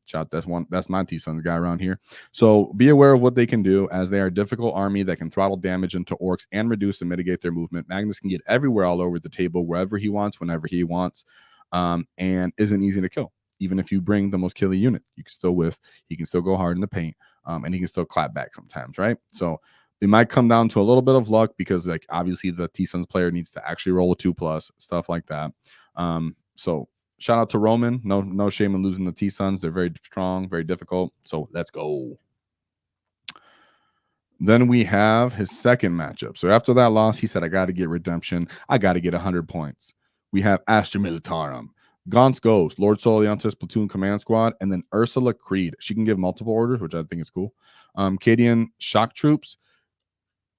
Shout that's my T-Suns guy around here. So be aware of what they can do, as they are a difficult army that can throttle damage into orcs and reduce and mitigate their movement. Magnus can get everywhere all over the table, wherever he wants, whenever he wants, and isn't easy to kill. Even if you bring the most killy unit, you can still whiff. He can still go hard in the paint, and he can still clap back sometimes, right? So it might come down to a little bit of luck because, like, obviously the T-Suns player needs to actually roll a 2+, stuff like that. So shout out to Roman. No shame in losing the T-Suns. They're very strong, very difficult. So let's go. Then we have his second matchup. So after that loss, he said, I got to get redemption. I got to get 100 points. We have Astra Militarum, Gaunt's Ghost, Lord Soliantis Platoon Command Squad, and then Ursula Creed. She can give multiple orders, which I think is cool. Cadian Shock Troops.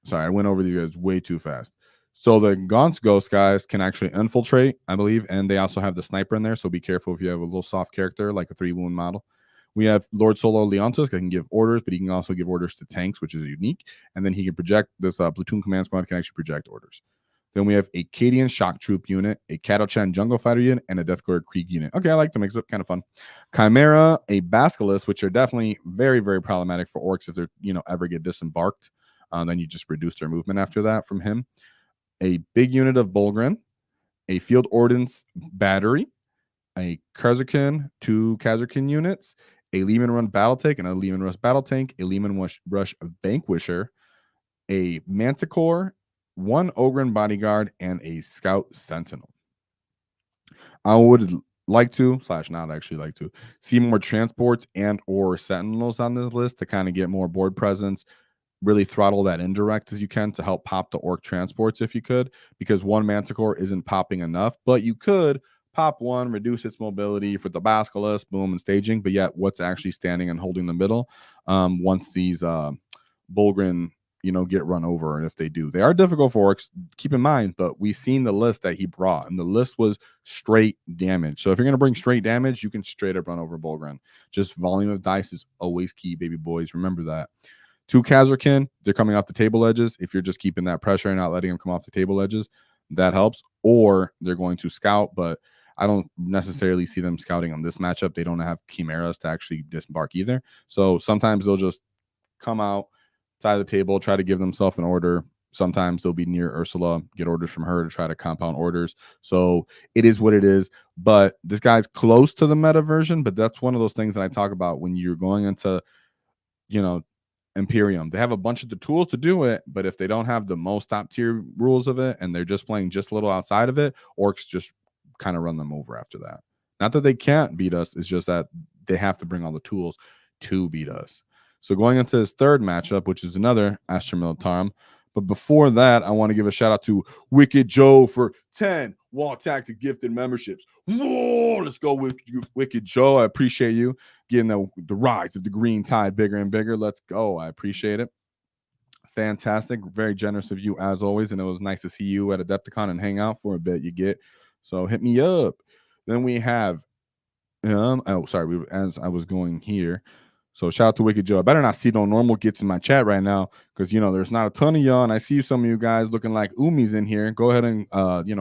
Sorry, I went over these guys way too fast. So the Gaunt's Ghost guys can actually infiltrate, I believe, and they also have the sniper in there, so be careful if you have a little soft character like a 3-wound model. We have Lord Solo Leontis that can give orders, but he can also give orders to tanks, which is unique. And then he can project, this Platoon Command Squad can actually project orders. Then we have a Cadian Shock Troop unit, a Catachan Jungle Fighter unit, and a Deathguard Krieg unit. Okay, I like the mix-up, kind of fun. Chimera, a Basilisk, which are definitely very, very problematic for orcs if they're, ever get disembarked. Then you just reduce their movement after that from him. A big unit of Bulgrin, a Field Ordnance Battery, a Kazarkin, 2 Kazarkin units, a Lehman Run Battle Tank and a Lehman Rush Battle Tank, a Lehman Rush Vanquisher, a Manticore, 1 Ogren Bodyguard, and a Scout Sentinel. I would like to, / not actually like to, see more transports and or sentinels on this list to kind of get more board presence, really throttle that indirect as you can to help pop the orc transports if you could, because 1 Manticore isn't popping enough, but you could pop 1, reduce its mobility for the Basilisk, boom, and staging, but yet what's actually standing and holding the middle once these Bulgrin, get run over. And if they do, they are difficult for orcs, keep in mind, but we've seen the list that he brought, and the list was straight damage. So if you're going to bring straight damage, you can straight up run over Bulgrin. Just volume of dice is always key, baby boys. Remember that. 2 Kazarkin, they're coming off the table edges. If you're just keeping that pressure and not letting them come off the table edges, that helps. Or they're going to scout, but I don't necessarily see them scouting on this matchup. They don't have chimeras to actually disembark either. So sometimes they'll just come out, side of the table, try to give themselves an order. Sometimes they'll be near Ursula, get orders from her to try to compound orders. So it is what it is. But this guy's close to the meta version, but that's one of those things that I talk about when you're going into, Imperium. They have a bunch of the tools to do it, but if they don't have the most top tier rules of it and they're just playing just a little outside of it, orcs just kind of run them over after that. Not that they can't beat us, it's just that they have to bring all the tools, 2 to beat us. So going into his third matchup, which is another Astra Militarum, Bulgrin, 2 Kazarkin units, a Lehman Rush Battle Tank and a Lehman Rush Vanquisher, a Manticore, 1 Ogren Bodyguard, and a Scout Sentinel. I would like to But before that, I want to give a shout out to Wicked Joe for 10 Wall Tactic gifted memberships. Whoa, let's go with Wicked Joe. I appreciate you getting the rise of the green tide bigger and bigger. Let's go. I appreciate it. Fantastic. Very generous of you as always. And it was nice to see you at Adepticon and hang out for a bit. You get so hit me up. Then we have as I was going here. So shout out to Wicked Joe. I better not see no normal gets in my chat right now because there's not a ton of y'all, and I see some of you guys looking like Umis in here. Go ahead and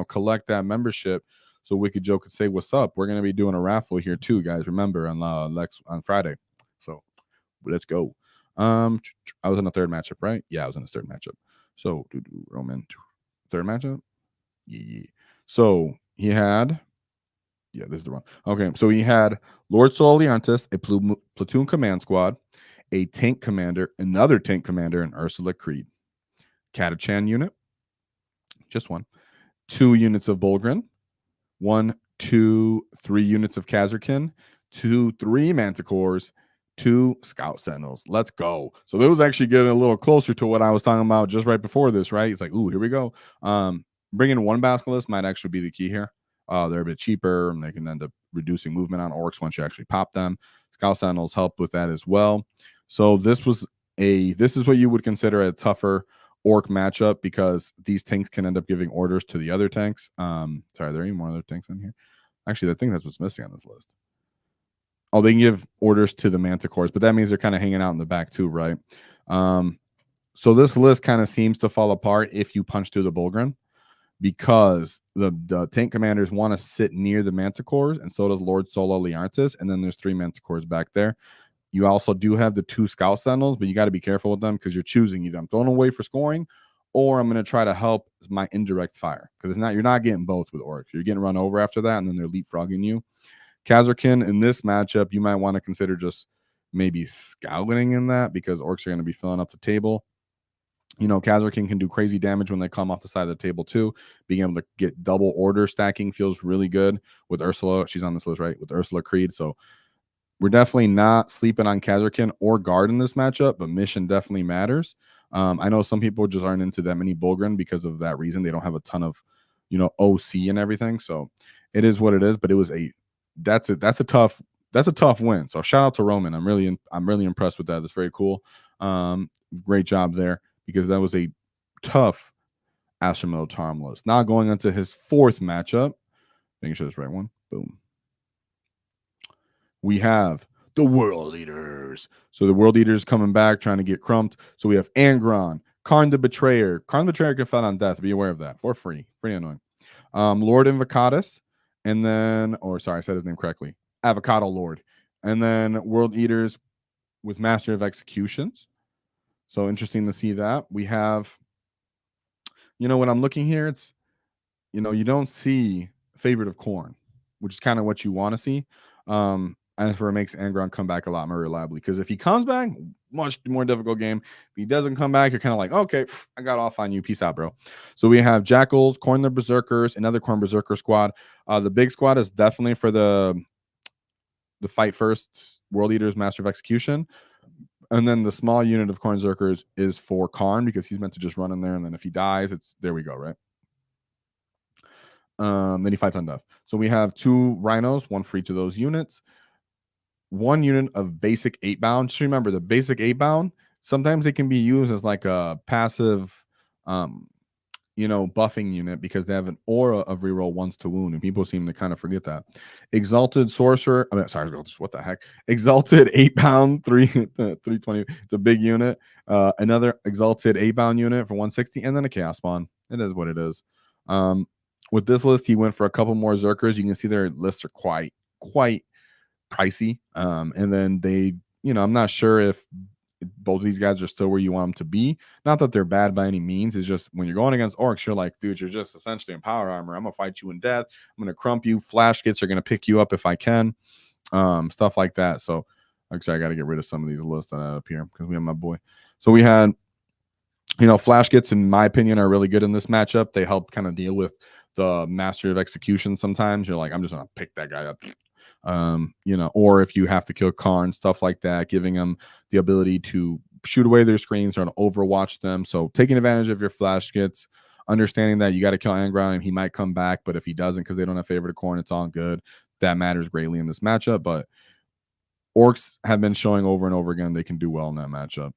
collect that membership so Wicked Joe could say what's up. We're gonna be doing a raffle here too, guys. Remember on Friday. So let's go. I was in the third matchup, right? Yeah, I was in the third matchup. So Roman third matchup. Yeah. So he had. Yeah, this is the one. Okay, so he had Lord Sol Leontis, a platoon command squad, a tank commander, another tank commander, and Ursula Creed. Catachan unit, just one. 2 units of Bolgren, 1, 2, 3 units of Kazarkin, 2, 3 Manticores, 2 Scout Sentinels. Let's go. So it was actually getting a little closer to what I was talking about just right before this, right? It's like, ooh, here we go. Bringing 1 Basilisk might actually be the key here. They're a bit cheaper, and they can end up reducing movement on orcs once you actually pop them. Scout Sentinels help with that as well. So this is what you would consider a tougher orc matchup because these tanks can end up giving orders to the other tanks. Sorry, are there any more other tanks in here? Actually, I think that's what's missing on this list. Oh, they can give orders to the Manticores, but that means they're kind of hanging out in the back too, right? So this list kind of seems to fall apart if you punch through the Bolgren, because the tank commanders want to sit near the Manticores, and so does Lord Solo Leontis, and then there's 3 Manticores back there. You also do have the 2 Scout Sentinels, but you got to be careful with them because you're choosing either I'm throwing away for scoring or I'm going to try to help my indirect fire, because you're not getting both with Orcs. You're getting run over after that, and then they're leapfrogging you. Kazarkin in this matchup, you might want to consider just maybe scouting in that because Orcs are going to be filling up the table. Kazarkin can do crazy damage when they come off the side of the table too. Being able to get double order stacking feels really good with Ursula. She's on this list, right? With Ursula Creed. So we're definitely not sleeping on Kazarkin or Guard in this matchup, but mission definitely matters. I know some people just aren't into that many Bolgren because of that reason. They don't have a ton of, OC and everything. So it is what it is. But that's a tough win. So shout out to Roman. I'm really impressed with that. That's very cool. Great job there, because that was a tough Astro Tarm list. Now going into his 4th matchup. Making sure that's the right one. Boom. We have the World Eaters. So the World Eaters coming back, trying to get Krump. So we have Angron, Karn the Betrayer. Karn the Betrayer can fight on death. Be aware of that. For free. Pretty annoying. Lord Invocatus. And then, I said his name correctly. Avocado Lord. And then World Eaters with Master of Executions. So interesting to see that. We have, when I'm looking here, it's, you don't see Favorite of Corn, which is kind of what you want to see. As for it makes Angron come back a lot more reliably, because if he comes back, much more difficult game. If he doesn't come back, you're kind of like, okay, I got off on you. Peace out, bro. So we have Jackals, Corn the Berserkers, another Corn Berserker squad. The big squad is definitely for the fight first World Eaters, Master of Execution. And then the small unit of Corn Berserkers is for Karn, because he's meant to just run in there, and then if he dies, there we go, right? Then he fights on death. So we have 2 rhinos, 1 for each of those units. 1 unit of basic 8 bound. Just remember, the basic 8 bound, sometimes it can be used as like a passive buffing unit, because they have an aura of reroll 1s to wound, and people seem to kind of forget that. Exalted Sorcerer, what the heck? Exalted 8 pound 320. It's a big unit. Another Exalted 8 bound unit for 160, and then a Chaos Spawn. It is what it is. With this list, he went for a couple more Zerkers. You can see their lists are quite pricey. And then they, I'm not sure if both of these guys are still where you want them to be. Not that they're bad by any means. It's just when you're going against Orks, you're like, dude, you're just essentially in power armor. I'm gonna fight you in death. I'm gonna crump you. Flash kits are gonna pick you up if I can. Stuff like that. So actually, I got to get rid of some of these lists that I have up here because we have my boy. So we had, flash kits, in my opinion, are really good in this matchup. They help kind of deal with the Master of Execution. Sometimes you're like, I'm just gonna pick that guy up. Or if you have to kill Karn, stuff like that, giving him the ability to shoot away their screens or to overwatch them. So taking advantage of your flash kits, understanding that you got to kill Anground and he might come back, but if he doesn't because they don't have favorite corn, it's all good. That matters greatly in this matchup. But Orks have been showing over and over again they can do well in that matchup.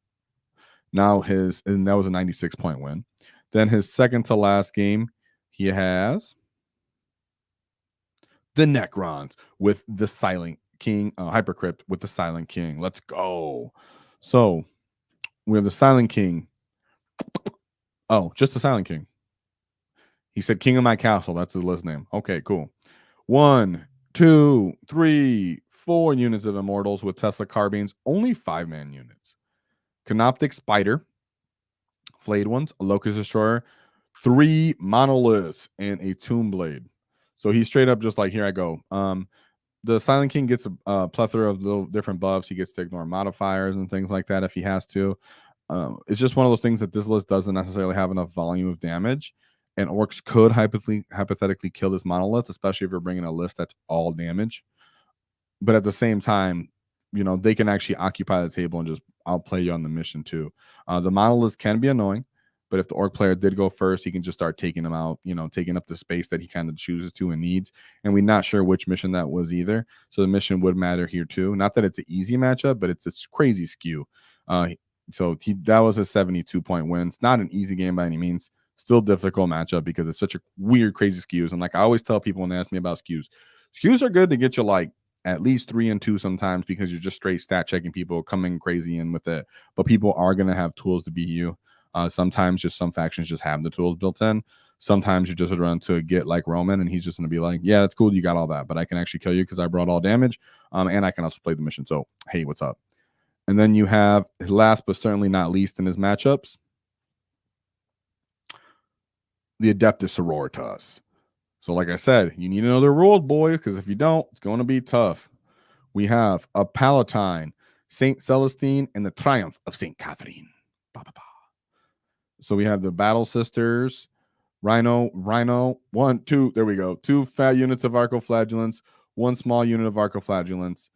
Now and that was a 96-point win. Then his second to last game, he has the Necrons with the Silent King, Hypercrypt with the Silent King. Let's go. So we have the Silent King. Oh, just the Silent King. He said King of My Castle. That's his list name. Okay, cool. 1, 2, 3, 4 units of Immortals with Tesla Carbines. Only 5-man units. Canoptic Spider. Flayed Ones. A Locust Destroyer. 3 Monoliths. And a Tomb Blade. So he's straight up just like, here I go. The Silent King gets a plethora of little different buffs. He gets to ignore modifiers and things like that if he has to. It's just one of those things that this list doesn't necessarily have enough volume of damage. And Orks could hypothetically kill this monolith, especially if you're bringing a list that's all damage. But at the same time, you know, they can actually occupy the table and just outplay you on the mission too. The monoliths can be annoying, but if the Ork player did go first, he can just start taking them out, you know, taking up the space that he kind of chooses to and needs. And we're not sure which mission that was either. So the mission would matter here too. Not that it's an easy matchup, but it's a crazy skew. So that was a 72-point win. It's not an easy game by any means. Still difficult matchup because it's such a weird, crazy skews. And like I always tell people when they ask me about skews are good to get you like at least 3 and 2 sometimes because you're just straight stat checking people, coming crazy in with it. But people are going to have tools to beat you. Sometimes just some factions just have the tools built in. Sometimes you just run to get like Roman and he's just going to be like, yeah, that's cool. You got all that, but I can actually kill you because I brought all damage. And I can also play the mission. So, hey, what's up? And then you have last but certainly not least in his matchups, the Adeptus Sororitas. So like I said, you need to know the rules, boy, because if you don't, it's going to be tough. We have a Palatine, St. Celestine, and the Triumph of St. Catherine. Ba, ba, ba. So we have the Battle Sisters, Rhino, 1, 2, there we go. 2 fat units of Arcoflagellants, 1 small unit of Arcoflagellants,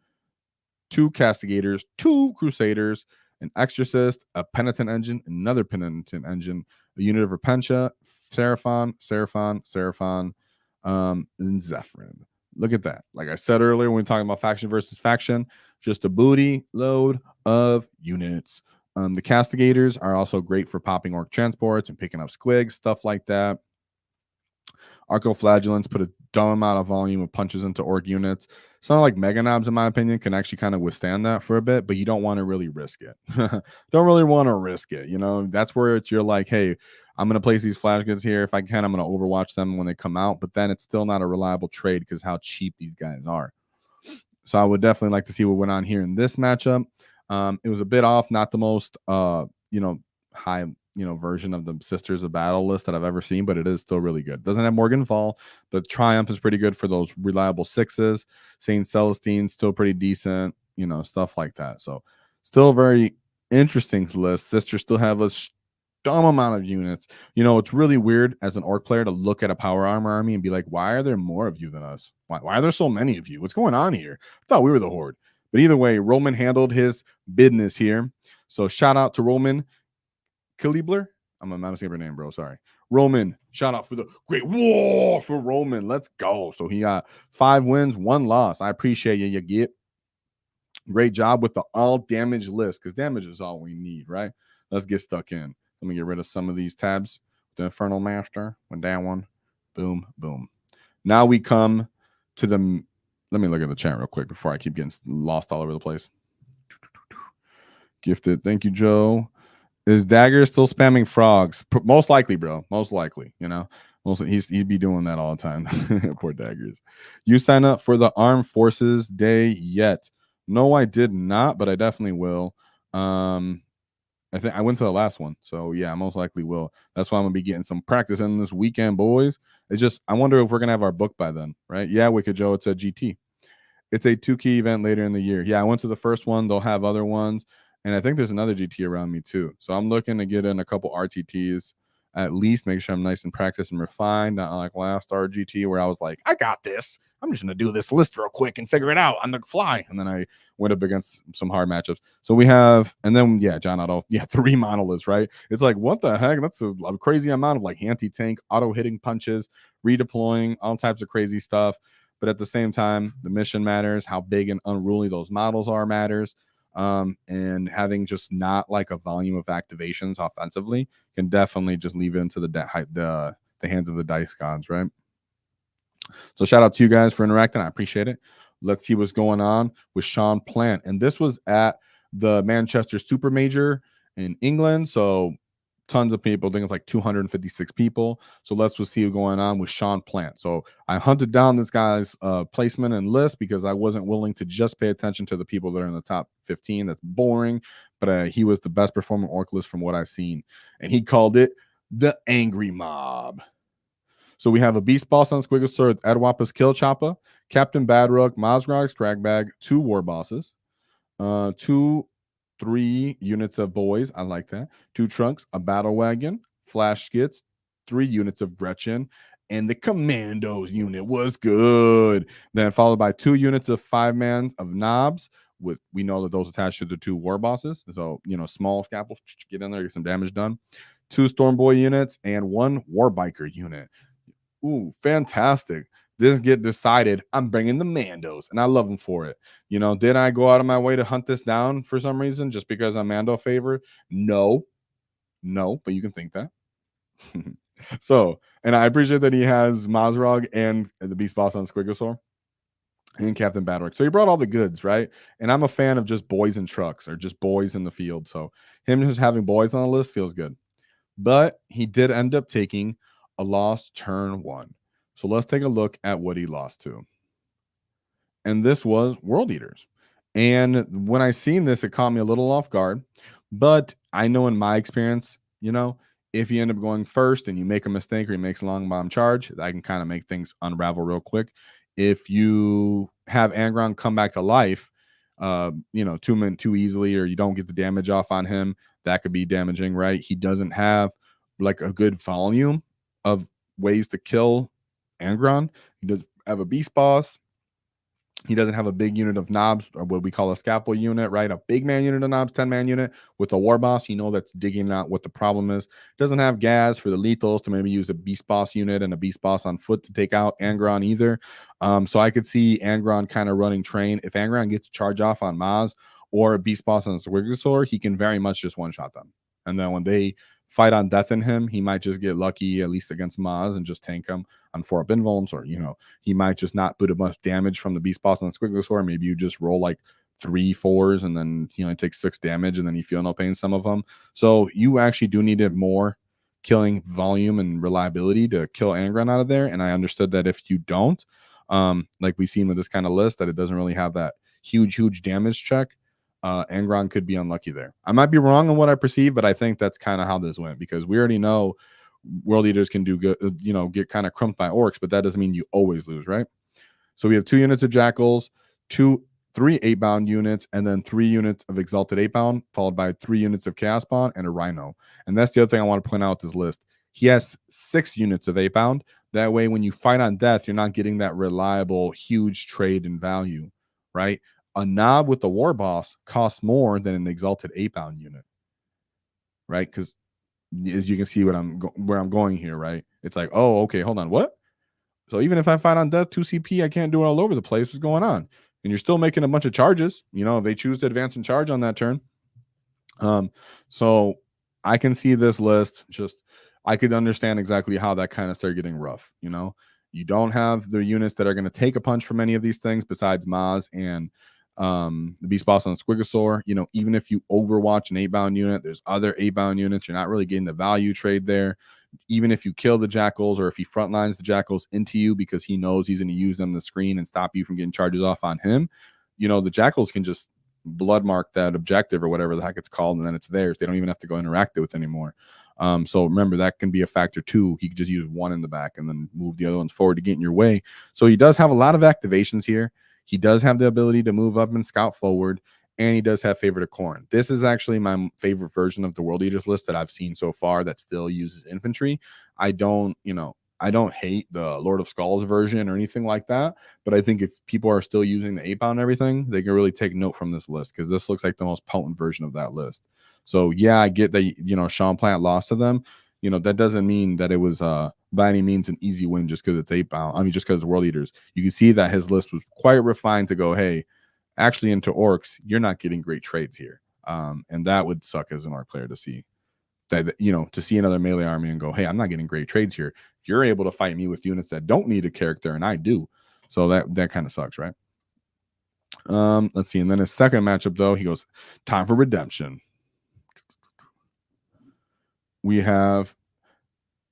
2 Castigators, 2 Crusaders, an Exorcist, a Penitent Engine, another Penitent Engine, a unit of Repentia, Seraphon, and Zephyrin. Look at that. Like I said earlier, when we we're talking about faction versus faction, just a booty load of units. The Castigators are also great for popping Ork transports and picking up squigs, stuff like that. Arcoflagellants put a dumb amount of volume of punches into Ork units. Something like Mega Knobs, in my opinion, can actually kind of withstand that for a bit, but you don't want to really risk it. Don't really want to risk it. You know, that's where you're like, hey, I'm going to place these flash goods here. If I can, I'm going to overwatch them when they come out, but then it's still not a reliable trade because how cheap these guys are. So I would definitely like to see what went on here in this matchup. It was a bit off, not the most, high, version of the Sisters of Battle list that I've ever seen, but it is still really good. Doesn't have Morgenthau, but Triumph is pretty good for those reliable 6s. St. Celestine still pretty decent, stuff like that. So still very interesting list. Sisters still have a dumb amount of units. It's really weird as an Ork player to look at a power armor army and be like, why are there more of you than us? Why are there so many of you? What's going on here? I thought we were the Horde. But either way, Roman handled his business here. So shout out to Roman Kilibler. I'm not saying her name, bro. Sorry. Roman. Shout out for the Great WAAAGH for Roman. Let's go. So he got 5 wins, 1 loss. I appreciate you. You get great job with the all damage list because damage is all we need, right? Let's get stuck in. Let me get rid of some of these tabs. The Infernal Master. Went down one. Boom, boom. Now we come to the... Let me look at the chat real quick before I keep getting lost all over the place. Gifted. Thank you, Joe. Is Dagger still spamming frogs? Most likely, bro. Most likely, he'd be doing that all the time. Poor Daggers. You sign up for the Armed Forces Day yet? No, I did not, but I definitely will. I think I went to the last one, so yeah, I most likely will. That's why I'm gonna be getting some practice in this weekend, boys. It's just I wonder if we're gonna have our book by then, right? Yeah, Wicked Joe, it's a GT. It's a 2-key event later in the year. Yeah, I went to the first one. They'll have other ones, and I think there's another GT around me too. So I'm looking to get in a couple RTTs at least make sure I'm nice and practiced and refined, not like last RGT where I was like, I got this. I'm just going to do this list real quick and figure it out on the fly. And then I went up against some hard matchups. So we have, and then, yeah, John Otto, yeah, 3 monoliths, right? It's like, what the heck? That's a crazy amount of like anti-tank, auto-hitting punches, redeploying, all types of crazy stuff. But at the same time, the mission matters. How big and unruly those models are matters. And having just not like a volume of activations offensively can definitely just leave it into the hands of the dice gods, right? So shout out to you guys for interacting. I appreciate it. Let's see what's going on with Sean Plant. And this was at the Manchester Super Major in England. So tons of people. I think it's like 256 people. So let's see what's going on with Sean Plant. So I hunted down this guy's placement and list because I wasn't willing to just pay attention to the people that are in the top 15. That's boring. But he was the best performing orc list from what I've seen. And he called it the Angry Mob. So we have a Beast Boss on Squiggle Sword, Edwapa's Kill Choppa, Captain Badrook, Mazrog's Cragbag, 2 War Bosses, 3 units of boyz. I like that. 2 Trunks, a Battle Wagon, Flash Skits, 3 units of Gretchen, and the Kommandos unit was good. Then followed by 2 units of 5-man of Knobs. We know that those attached to the 2 War Bosses. So, small scalpels, get in there, get some damage done. 2 Storm Boy units and 1 War Biker unit. Ooh, fantastic. This get decided, I'm bringing the Mandos, and I love them for it. Did I go out of my way to hunt this down for some reason just because I'm Mando favorite? No, but you can think that. So, and I appreciate that he has Mazrog and the Beast Boss on Squigosaur and Captain Badrook. So he brought all the goods, right? And I'm a fan of just boys and trucks or just boys in the field. So him just having boys on the list feels good. But he did end up taking a loss turn 1. So let's take a look at what he lost to. And this was World Eaters. And when I seen this, it caught me a little off guard. But I know in my experience, if you end up going first and you make a mistake or he makes a long bomb charge, that can kind of make things unravel real quick. If you have Angron come back to life, 2 men too easily, or you don't get the damage off on him, that could be damaging, right? He doesn't have like a good volume of ways to kill Angron. He does have a Beast Boss. He doesn't have a big unit of Knobs, or what we call a scalpel unit, right? A big man unit of Knobs, 10-man unit with a War Boss. That's digging out what the problem is. Doesn't have gas for the lethals to maybe use a Beast Boss unit and a Beast Boss on foot to take out Angron either. So I could see Angron kind of running train. If Angron gets charge off on Maz or a Beast Boss on Squigosaur, he can very much just one-shot them. And then when they fight on death in him, he might just get lucky, at least against Maz, and just tank him on 4-up invulns, or he might just not put a bunch of damage from the Beast Boss on the Squigosaur. Maybe you just roll like 3 4s and then he only takes 6 damage and then you feel no pain some of them. So you actually do need more killing volume and reliability to kill Angron out of there. And I understood that if you don't, like we've seen with this kind of list, that it doesn't really have that huge damage check. Angron could be unlucky there. I might be wrong on what I perceive, but I think that's kind of how this went, because we already know World Eaters can do good, get kind of crumped by Orks, but that doesn't mean you always lose, right? So we have 2 units of Jackals, 3 8-bound units, and then 3 units of Exalted 8-bound, followed by 3 units of Chaos Spawn and a Rhino. And that's the other thing I want to point out with this list. He has 6 units of 8-bound. That way, when you fight on death, you're not getting that reliable, huge trade in value, right? A Knob with the War Boss costs more than an Exalted 8-bound unit, right? Because as you can see where I'm going here, right? It's like, oh, okay, hold on, what? So even if I fight on death 2 CP, I can't do it all over the place. What's going on? And you're still making a bunch of charges. If they choose to advance and charge on that turn. So I can see this list. I could understand exactly how that kind of started getting rough. You don't have the units that are going to take a punch from any of these things besides Maz and the Beast Boss on Squigosaur. Even if you overwatch an 8-bound unit, there's other 8-bound units. You're not really getting the value trade there. Even if you kill the Jackals, or if he frontlines the Jackals into you because he knows he's going to use them to screen and stop you from getting charges off on him, the Jackals can just blood mark that objective or whatever the heck it's called, and then it's theirs. They don't even have to go interact with it anymore. So remember, that can be a factor too. He could just use 1 in the back and then move the other ones forward to get in your way. So he does have a lot of activations here. He does have the ability to move up and scout forward. and he does have Favorite of Corn. This is actually my favorite version of the World Eaters list that I've seen so far that still uses infantry. I don't hate the Lord of Skulls version or anything like that, but I think if people are still using the 8-pound and everything, they can really take note from this list because this looks like the most potent version of that list. So yeah, I get that, Sean Plant lost to them. That doesn't mean that it was by any means an easy win just because it's 8-pound. I mean, just because it's World Eaters. You can see that his list was quite refined to go, hey, actually into Orks, you're not getting great trades here. And that would suck as an Ork player to see. That, to see another melee army and go, hey, I'm not getting great trades here. You're able to fight me with units that don't need a character, and I do. So that kind of sucks, right? Let's see. And then his second matchup, though, he goes, time for redemption. We have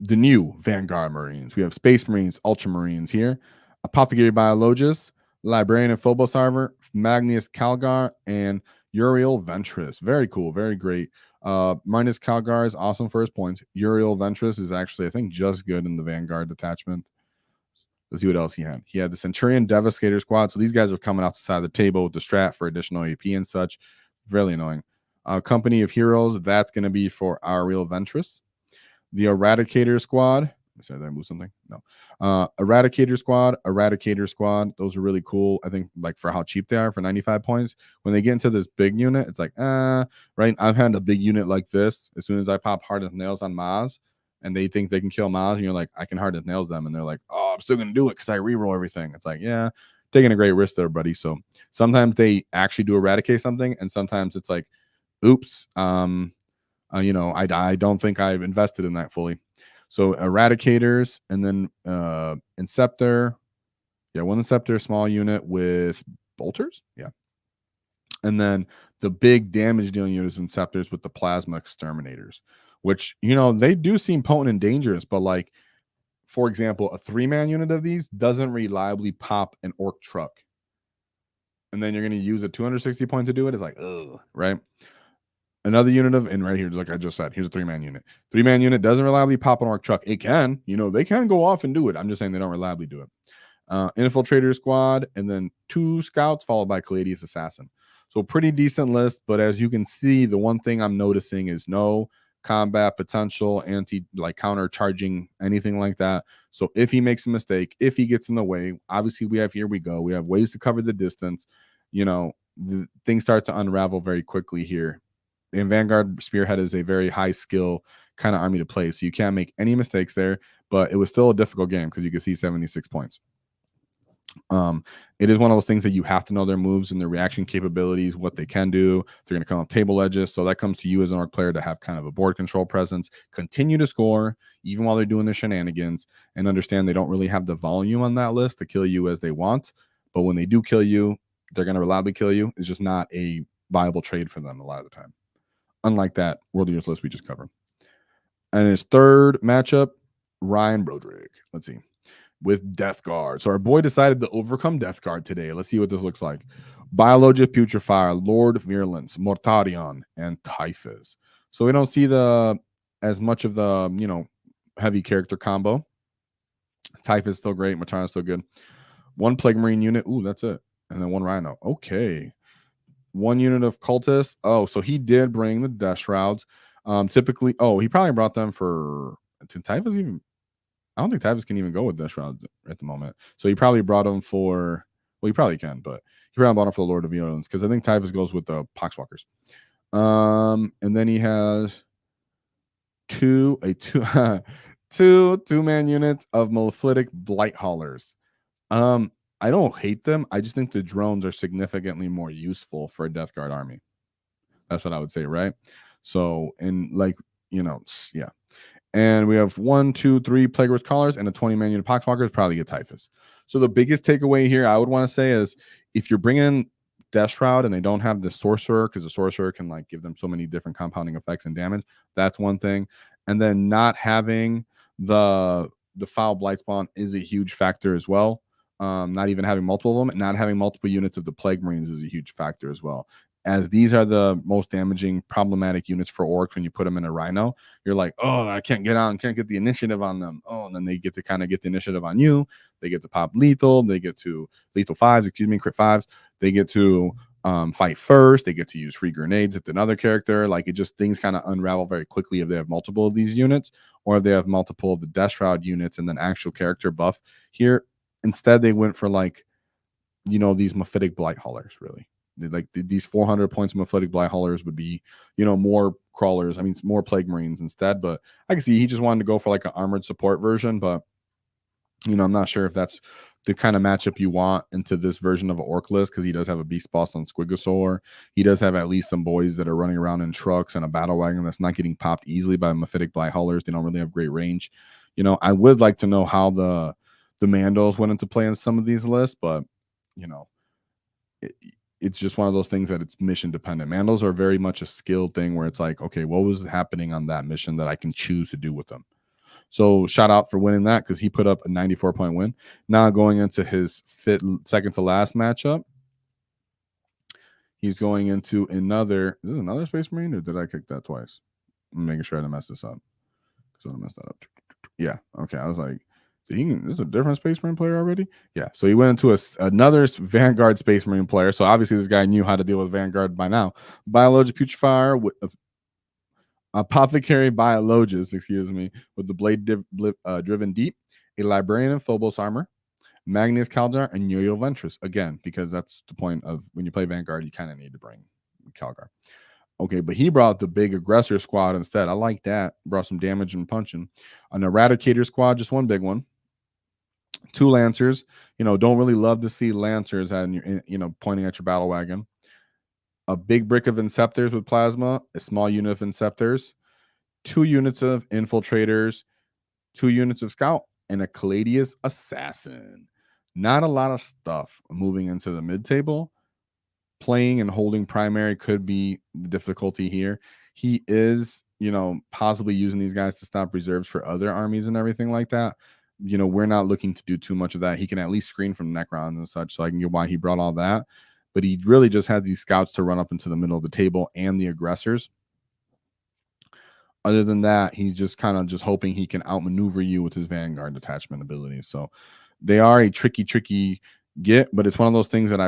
the new Vanguard Marines. We have Space Marines, Ultramarines here. Apothecary Biologist, Librarian and Phobos Arbor, Magnus Calgar, and Uriel Ventress. Very cool, very great. Magnus Calgar is awesome for his points. Uriel Ventress is actually, I think, just good in the Vanguard detachment. Let's see what else he had. He had the Centurion Devastator Squad. So these guys are coming off the side of the table with the strat for additional AP and such. Really annoying. Company of Heroes, that's going to be for Uriel Ventress. The Eradicator Squad. Did I move something? No. Eradicator Squad. Those are really cool. I think like for how cheap they are for 95 points. When they get into this big unit, it's like, right? I've had a big unit like this. As soon as I pop Hard as Nails on Maz, and they think they can kill Maz, and you're like, I can Hard as Nails them. And they're like, oh, I'm still going to do it because I reroll everything. It's like, yeah, taking a great risk there, buddy. So sometimes they actually do eradicate something, and sometimes it's like, oops, I don't think I've invested in that fully. So Eradicators, and then Inceptor. Yeah, one Inceptor, small unit with bolters. Yeah. And then the big damage dealing units, Inceptors with the Plasma Exterminators, which, they do seem potent and dangerous, but like, for example, a 3-man unit of these doesn't reliably pop an Ork truck. And then you're going to use a 260 point to do it. It's like, ugh, right? Another unit and right here, like I just said, here's a 3-man unit. 3-man unit doesn't reliably pop an Ork truck. It can, they can go off and do it. I'm just saying they don't reliably do it. Infiltrator Squad, and then 2 scouts followed by Caladius Assassin. So pretty decent list, but as you can see, the one thing I'm noticing is no combat potential, counter charging, anything like that. So if he makes a mistake, if he gets in the way, obviously we have ways to cover the distance. Things start to unravel very quickly here. And Vanguard Spearhead is a very high skill kind of army to play. So you can't make any mistakes there, but it was still a difficult game because you could see 76 points. It is one of those things that you have to know their moves and their reaction capabilities, what they can do. They're going to come off table edges. So that comes to you as an Ork player to have kind of a board control presence, continue to score even while they're doing their shenanigans, and understand they don't really have the volume on that list to kill you as they want. But when they do kill you, they're going to reliably kill you. It's just not a viable trade for them a lot of the time. Unlike that World Eaters list we just covered. And his third matchup, Ryan Broderick. Let's see. With Death Guard. So our boy decided to overcome Death Guard today. Let's see what this looks like. Biologic Putrefier, Lord Virulence, Mortarion, and Typhus. So we don't see as much of the heavy character combo. Typhus still great, Mortarion still good. 1 Plague Marine unit. Ooh, that's it. And then 1 Rhino. Okay. 1 unit of cultists. Oh, so he did bring the Death Shrouds. Typically, he probably brought them for Typhus even. I don't think Typhus can even go with Death Shrouds at the moment. So he probably brought them for, well, he probably can, but he probably brought them for the Lord of Virulence because I think Typhus goes with the Poxwalkers. And then he has two 2-man units of Malefitic Blight Haulers. I don't hate them. I just think the drones are significantly more useful for a Death Guard army. That's what I would say, right? So, yeah. And we have 1, 2, 3 Plague Callers and a 20-man unit of Poxwalkers, probably get Typhus. So the biggest takeaway here I would want to say is if you're bringing Death Shroud and they don't have the Sorcerer, because the Sorcerer can give them so many different compounding effects and damage, that's one thing. And then not having the Foul Blightspawn is a huge factor as well. Not even having multiple of them, and not having multiple units of the Plague Marines is a huge factor as well. As these are the most damaging, problematic units for Orcs when you put them in a Rhino. You're like, oh, I can't get the initiative on them. Oh, and then they get to kind of get the initiative on you. They get to pop lethal. They get to lethal 5s, crit 5s. They get to fight first. They get to use free grenades at another character. Like, it just, things kind of unravel very quickly if they have multiple of these units, or if they have multiple of the Death Shroud units and then actual character buff here. Instead, they went for, like, you know, these Mephitic Blight Haulers, really. Like, these 400 points of Mephitic Blight Haulers would be, you know, more crawlers. I mean, more Plague Marines instead. But I can see he just wanted to go for, like, an armored support version. But, you know, I'm not sure if that's the kind of matchup you want into this version of an Ork list, because he does have a Beast Boss on Squigosaur. He does have at least some boys that are running around in trucks and a battle wagon that's not getting popped easily by Mephitic Blight Haulers. They don't really have great range. You know, I would like to know how the Mandos went into play in some of these lists, but, you know, it's just one of those things that it's mission dependent. Mandos are very much a skill thing where it's like, okay, what was happening on that mission that I can choose to do with them? So shout out for winning that, because he put up a 94-point win. Now going into his second to last matchup, he's going into another. Is this another Space Marine, or did I kick that twice? I'm making sure I didn't mess this up, because I messed that up. Yeah, okay. I was like, this is a different Space Marine player already? Yeah, so he went into another Vanguard Space Marine player. So obviously this guy knew how to deal with Vanguard by now. Biologic Putrefier with Apothecary Biologist, excuse me, with the Blade Driven Deep, a Librarian and Phobos armor, Magnus Kaldar, and Yo-Yo Ventress. Again, because that's the point of when you play Vanguard, you kind of need to bring Kaldar. Okay, but he brought the big aggressor squad instead. I like that. Brought some damage and punching. An Eradicator squad, just one big one. 2 Lancers. You know, don't really love to see Lancers pointing at your battle wagon. A big brick of Inceptors with Plasma, a small unit of Inceptors, 2 units of Infiltrators, 2 units of Scout, and a Caladius Assassin. Not a lot of stuff moving into the mid-table. Playing and holding primary could be the difficulty here. He is, you know, possibly using these guys to stop reserves for other armies and everything like that. You know, we're not looking to do too much of that. He can at least screen from Necrons and such, so I can get why he brought all that. But he really just had these scouts to run up into the middle of the table and the aggressors. Other than that, he's just kind of just hoping he can outmaneuver you with his Vanguard detachment ability. So they are a tricky get, but it's one of those things that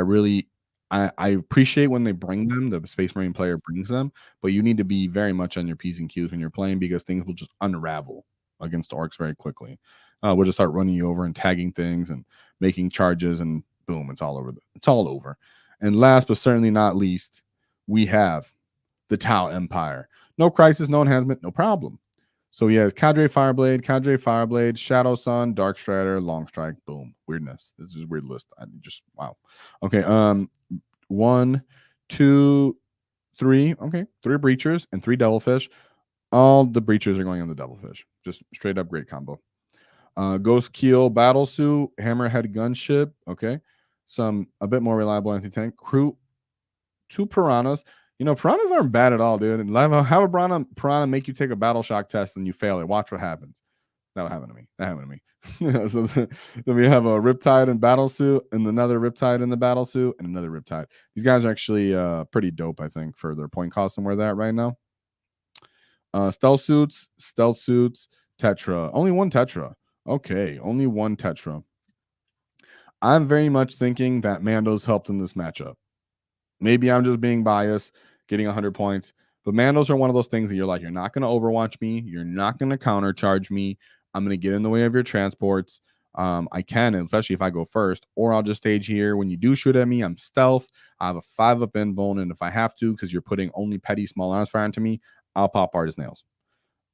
I appreciate when they bring them, the Space Marine player brings them, but you need to be very much on your P's and Q's when you're playing, because things will just unravel against Orks very quickly. We'll just start running you over and tagging things and making charges, and boom, it's all over. It's all over. And last but certainly not least, we have the Tau Empire. No crisis, no enhancement, no problem. So he has Cadre Fireblade, Shadow Sun, Dark Strider, Long Strike, boom. Weirdness. This is a weird list. Wow. Okay. 1, 2, 3. Okay. 3 Breachers and 3 Devilfish. All the Breachers are going on the Devilfish. Just straight up great combo. Ghost Keel Battlesuit, Hammerhead Gunship. Okay. A bit more reliable anti-tank. Crew, 2 Piranhas. You know, Piranhas aren't bad at all, dude. And have a Piranha make you take a battle shock test and you fail it. Watch what happens. That happened to me. So then we have a Riptide in Battlesuit, and another Riptide in the Battlesuit, and another Riptide. These guys are actually pretty dope, I think, for their point cost and where they're at right now. Stealth suits, Tetra. Only 1 Tetra. Okay, only 1 Tetra. I'm very much thinking that Mandos helped in this matchup. Maybe I'm just being biased, getting 100 points. But Mandos are one of those things that you're like, you're not going to overwatch me. You're not going to countercharge me. I'm going to get in the way of your transports. I can, especially if I go first. Or I'll just stage here. When you do shoot at me, I'm stealth. I have a 5-up invuln. And if I have to, because you're putting only petty small arms fire into me, I'll pop Artist Nails.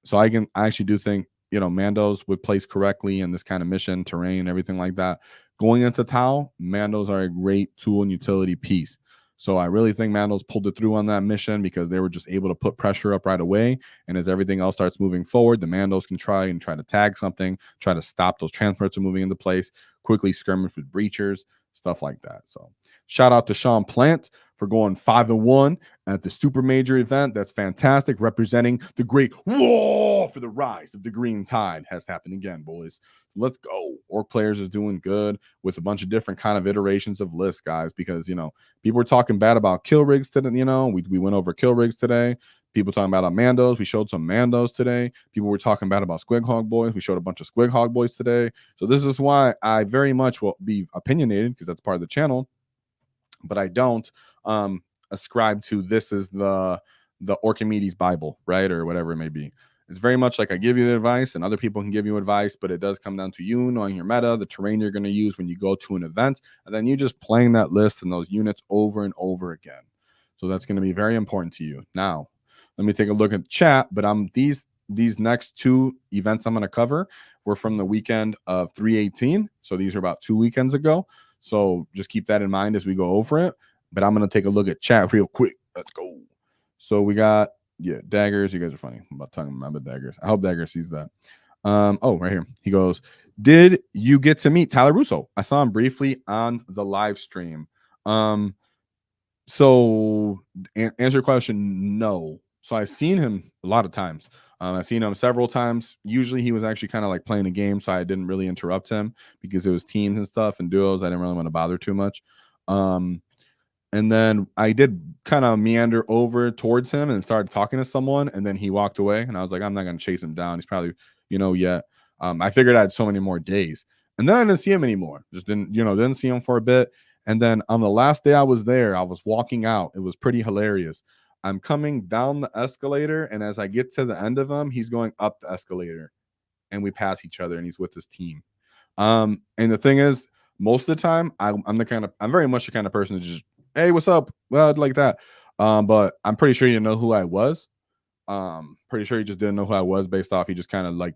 So I actually do think, you know, Mandos would place correctly in this kind of mission, terrain, everything like that. Going into Tau, Mandos are a great tool and utility piece. So I really think Mandos pulled it through on that mission, because they were just able to put pressure up right away. And as everything else starts moving forward, the Mandos can try to tag something, try to stop those transports from moving into place, quickly skirmish with breachers, stuff like that. So shout out to Sean Plant for going 5-1 at the super major event. That's fantastic. Representing the Great WAAAGH for the rise of the Green Tide has happened again, boys. Let's go. Ork players is doing good with a bunch of different kind of iterations of lists, guys, because, you know, people were talking bad about kill rigs today. You know, we went over kill rigs today. People talking about Mandos. We showed some Mandos today. People were talking bad about Squighog boys. We showed a bunch of Squighog boys today. So this is why I very much will be opinionated, because that's part of the channel. but I don't ascribe to this is the Archimedes Bible, right? Or whatever it may be. It's very much like I give you the advice and other people can give you advice, but it does come down to you knowing your meta, the terrain you're going to use when you go to an event, and then you just playing that list and those units over and over again. So that's going to be very important to you. Now, let me take a look at the chat, but these next two events I'm going to cover were from the weekend of 3/18. So these are about 2 weekends ago. So just keep that in mind as we go over it. But I'm going to take a look at chat real quick. Let's go. So we got, yeah, Daggers. You guys are funny. I'm about talking about Daggers. I hope Dagger sees that. Oh, right here. He goes, did you get to meet Tyler Russo? I saw him briefly on the live stream. So answer your question, no. So I've seen him a lot of times. I've seen him several times. Usually he was actually kind of like playing a game, so I didn't really interrupt him because it was teams and stuff and duos. I didn't really want to bother too much. And then I did kind of meander over towards him and started talking to someone, and then he walked away. And I was like, I'm not going to chase him down. He's probably, yet. I figured I had so many more days. And then I didn't see him anymore. Just didn't see him for a bit. And then on the last day I was there, I was walking out. It was pretty hilarious. I'm coming down the escalator, and as I get to the end of him, he's going up the escalator, and we pass each other, and he's with his team. And the thing is, most of the time, I'm very much the kind of person to just, hey, what's up? Well, like that. But I'm pretty sure you know who I was. Pretty sure he just didn't know who I was based off he just kind of like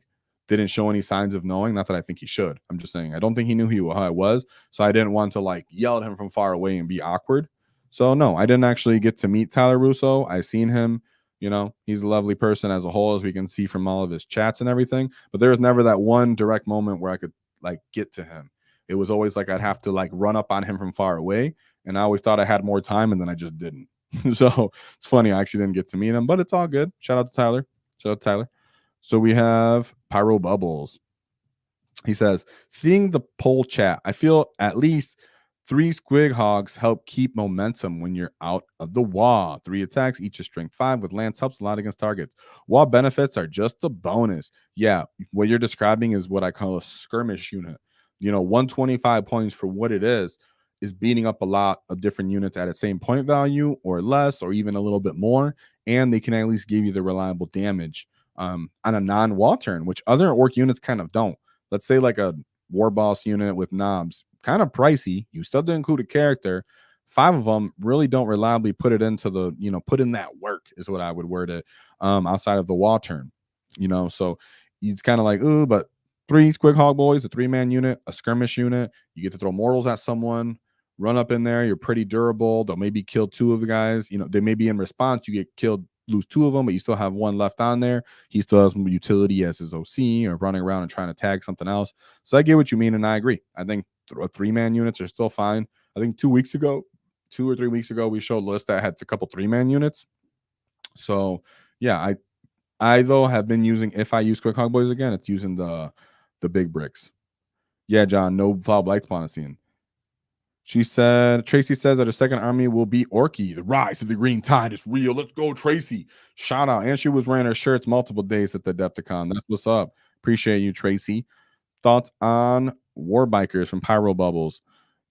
didn't show any signs of knowing. Not that I think he should. I'm just saying I don't think he knew who I was. So I didn't want to like yell at him from far away and be awkward. So no, I didn't actually get to meet Tyler Russo. I've seen him. He's a lovely person as a whole, as we can see from all of his chats and everything. But there was never that one direct moment where I could like get to him. It was always like I'd have to like run up on him from far away. And I always thought I had more time, and then I just didn't. So it's funny. I actually didn't get to meet him, but it's all good. Shout out to Tyler. So we have Pyro Bubbles. He says, seeing the poll chat, I feel at least 3 Squighog's help keep momentum when you're out of the WAAAGH. 3 attacks, each is strength 5 with lance helps a lot against targets. WAAAGH benefits are just a bonus. Yeah, what you're describing is what I call a skirmish unit. 125 points for what it is beating up a lot of different units at its same point value or less, or even a little bit more, and they can at least give you the reliable damage on a non-WAAAGH turn, which other Ork units kind of don't. Let's say like a War Boss unit with knobs, kind of pricey. You still have to include a character. 5 of them really don't reliably put it into the, put in that work is what I would word it, outside of the WAAAGH turn. So it's kind of like, ooh, but 3 Squighog boys, a 3-man unit, a skirmish unit. You get to throw mortals at someone, run up in there. You're pretty durable. They'll maybe kill 2 of the guys. They may be in response. You get killed, lose 2 of them, but you still have 1 left on there. He still has some utility as his OC or running around and trying to tag something else. So I get what you mean, and I agree. I think 3-man units are still fine. I think 2 or 3 weeks ago, we showed a list that had a couple 3-man units. So yeah, I though have been using, if I use Squighog boys again, it's using the big bricks. Yeah, John, no Foul Blight spawn is seen. Tracy says that her second army will be Orky. The rise of the green tide is real. Let's go, Tracy. Shout out. And she was wearing her shirts multiple days at the Adepticon. That's what's up. Appreciate you, Tracy. Thoughts on War Bikers from Pyro Bubbles.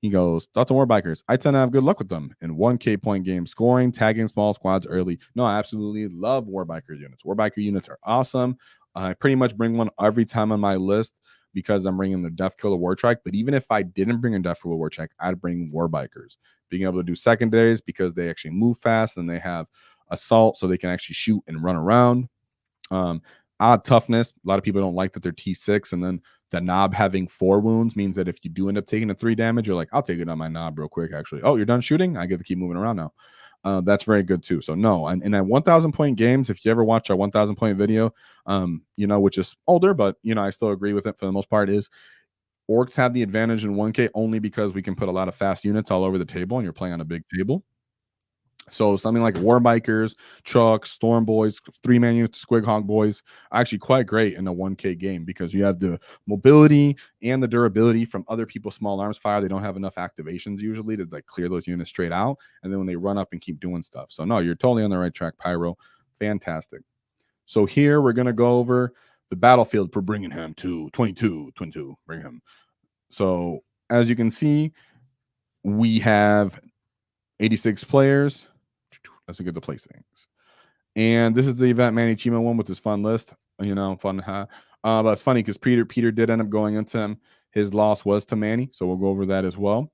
He goes, thoughts on War Bikers. I tend to have good luck with them in 1K point games, scoring, tagging small squads early. No, I absolutely love War Biker units. War Biker units are awesome. I pretty much bring one every time on my list because I'm bringing the Death Killer War Trike. But even if I didn't bring a Death Killer War Trike, I'd bring War Bikers. Being able to do secondaries because they actually move fast and they have assault, so they can actually shoot and run around. Odd toughness. A lot of people don't like that they're T6, and then the knob having 4 wounds means that if you do end up taking a 3 damage, you're like, I'll take it on my knob real quick, actually. Oh, you're done shooting? I get to keep moving around now. That's very good too. So no, and at 1,000 point games, if you ever watch our 1,000 point video, which is older, but I still agree with it for the most part, is Orks have the advantage in 1K only because we can put a lot of fast units all over the table and you're playing on a big table. So something like War Bikers, Trucks, Storm Boys, 3-man units, Squighog Boys, actually quite great in a 1K game because you have the mobility and the durability from other people's small arms fire. They don't have enough activations usually to like clear those units straight out, and then when they run up and keep doing stuff. So no, you're totally on the right track, Pyro. Fantastic. So here we're gonna go over the battlefield for Birmingham to 22, Birmingham. So as you can see, we have 86 players. Let's look at the placings. And this is the event man achievement one with his fun list. You know, fun. But it's funny because Peter did end up going into him. His loss was to Manny, so we'll go over that as well.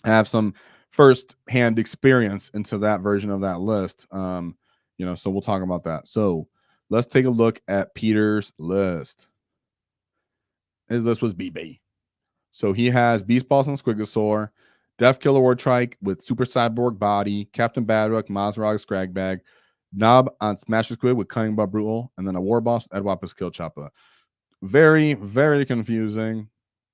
I have some first-hand experience into that version of that list. You know, so we'll talk about that. So let's take a look at Peter's list. His list was BB. So he has Beast Boss and Squigosaur, Death Killer Wartrike with Super Cyborg Body, Captain Badrock, Mazrog Scragbag, Knob on Smash Squid with Cunning but Brutal, and then a War Boss, Edwapis Killchopper. Very, very confusing.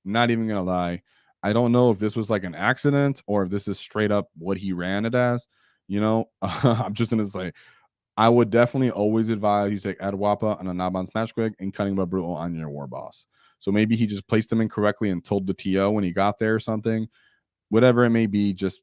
Not even gonna lie. I don't know if this was like an accident or if this is straight up what he ran it as. You know, I'm just gonna say I would definitely always advise you take Edwapa and a Knob on Smash Squid and Cunning but Brutal on your War Boss. So maybe he just placed them incorrectly and told the TO when he got there or something. Whatever it may be, just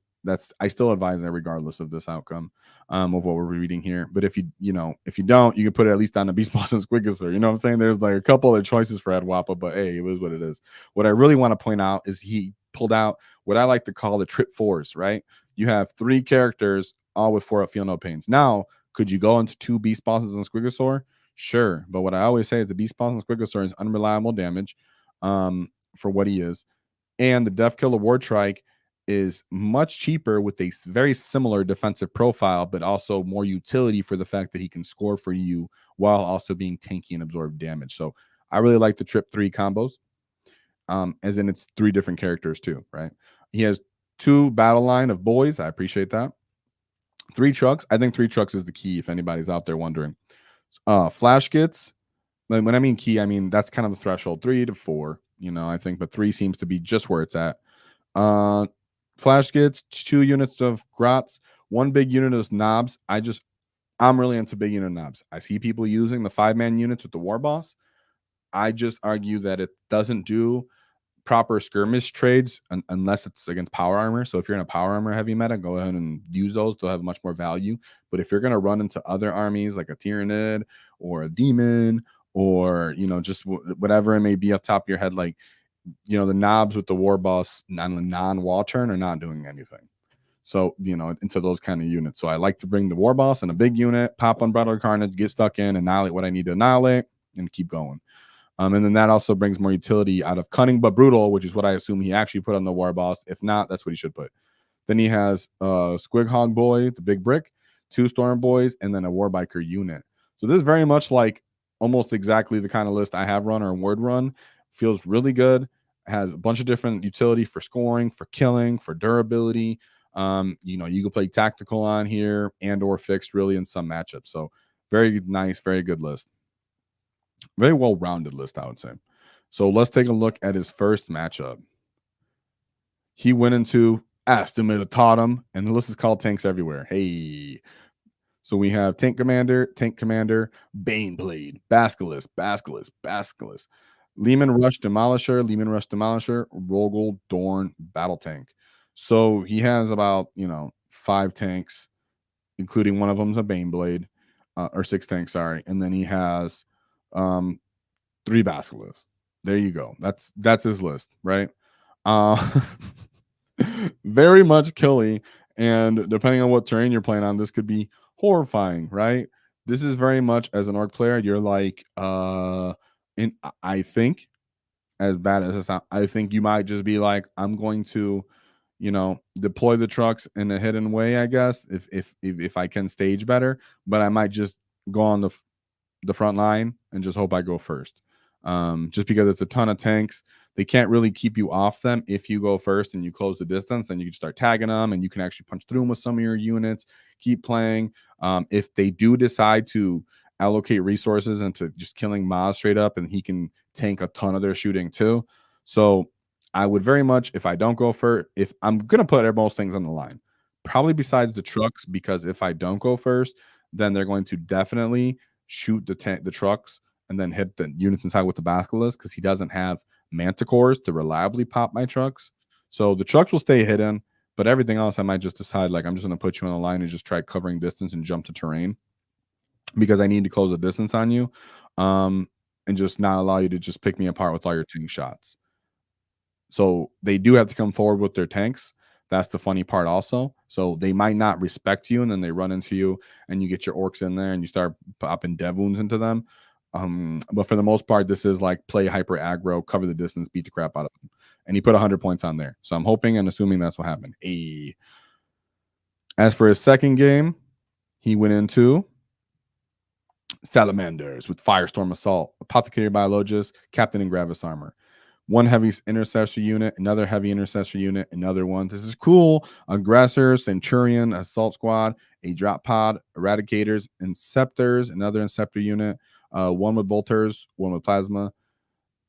I still advise that regardless of this outcome of what we're reading here. But if you don't, you can put it at least on the Beast Boss and Squigosaur. You know what I'm saying? There's like a couple of choices for Edwapa, but hey, it is what it is. What I really want to point out is he pulled out what I like to call the trip fours, right? You have 3 characters all with 4 Feel No Pains. Now, could you go into 2 Beast Bosses and Squigosaur? Sure, but what I always say is the Beast Boss and Squigosaur is unreliable damage for what he is. And the Death Killer Wartrike is much cheaper with a very similar defensive profile, but also more utility for the fact that he can score for you while also being tanky and absorb damage. So I really like the trip 3 combos, as in it's 3 different characters too, right? He has 2 battle line of boys. I appreciate that. 3 trucks. I think 3 trucks is the key if anybody's out there wondering. Flash kits. When I mean key, I mean that's kind of the threshold. 3 to 4, you know, I think, but 3 seems to be just where it's at. Flash kits, 2 units of grots, 1 big unit of knobs. I'm really into big unit knobs. I see people using the 5-man units with the War Boss. I just argue that it doesn't do proper skirmish trades unless it's against power armor. So if you're in a power armor heavy meta, go ahead and use those. They'll have much more value. But if you're going to run into other armies like a Tyranid or a Demon or, you know, just whatever it may be off the top of your head, like, you know, the knobs with the War Boss non-wall turn are not doing anything. So, you know, into those kind of units. So I like to bring the War Boss in a big unit, pop Unbridled Carnage, get stuck in, annihilate what I need to annihilate, and keep going. And then that also brings more utility out of Cunning but Brutal, which is what I assume he actually put on the War Boss. If not, that's what he should put. Then he has Squighog Boy, the big brick, 2 Storm Boys, and then a Warbiker unit. So this is very much like almost exactly the kind of list I have run or would run. Feels really good. Has a bunch of different utility for scoring, for killing, for durability. You know, you can play tactical on here and or fixed really in some matchups. So very nice, very good list. Very well-rounded list, I would say. So let's take a look at his first matchup. He went into Astaminotatum, and the list is called Tanks Everywhere. Hey. So we have Tank Commander, Baneblade, Basculus, Lehman Rush Demolisher, Rogel, Dorn, Battle Tank. So he has about, you know, 5 tanks, including one of them's a Baneblade, or 6 tanks, sorry. And then he has 3 Basilisk. There you go. That's his list, right? Very much killy, and depending on what terrain you're playing on, this could be horrifying, right? This is very much as an Ork player, you're like, I think, as bad as it sounds, I think you might just be like, I'm going to, you know, deploy the trucks in a hidden way, I guess, if I can stage better, but I might just go on the front line and just hope I go first. Just because it's a ton of tanks, they can't really keep you off them. If you go first and you close the distance, then you can start tagging them and you can actually punch through them with some of your units, keep playing. If they do decide to allocate resources into just killing Maz straight up, and he can tank a ton of their shooting too. So I would very much, if I don't go first, if I'm going to put most things on the line, probably besides the trucks, because if I don't go first, then they're going to definitely shoot the trucks and then hit the units inside with the Basilisk, because he doesn't have Manticores to reliably pop my trucks. So the trucks will stay hidden, but everything else I might just decide, like, I'm just going to put you on the line and just try covering distance and jump to terrain, because I need to close the distance on you, and just not allow you to just pick me apart with all your tank shots. So they do have to come forward with their tanks, That's the funny part also. So they might not respect you, and then they run into you, and you get your orcs in there, and you start popping dev wounds into them. But for the most part, this is like play hyper aggro, cover the distance, beat the crap out of them. And he put 100 points on there. So I'm hoping and assuming that's what happened. As for his second game, he went into Salamanders with Firestorm Assault, Apothecary Biologist, Captain and Gravis Armor. One heavy intercessor unit, another heavy intercessor unit, another one. This is cool. Aggressor, Centurion, Assault Squad, a Drop Pod, Eradicators, Inceptors, another Inceptor unit, one with Bolters, one with Plasma,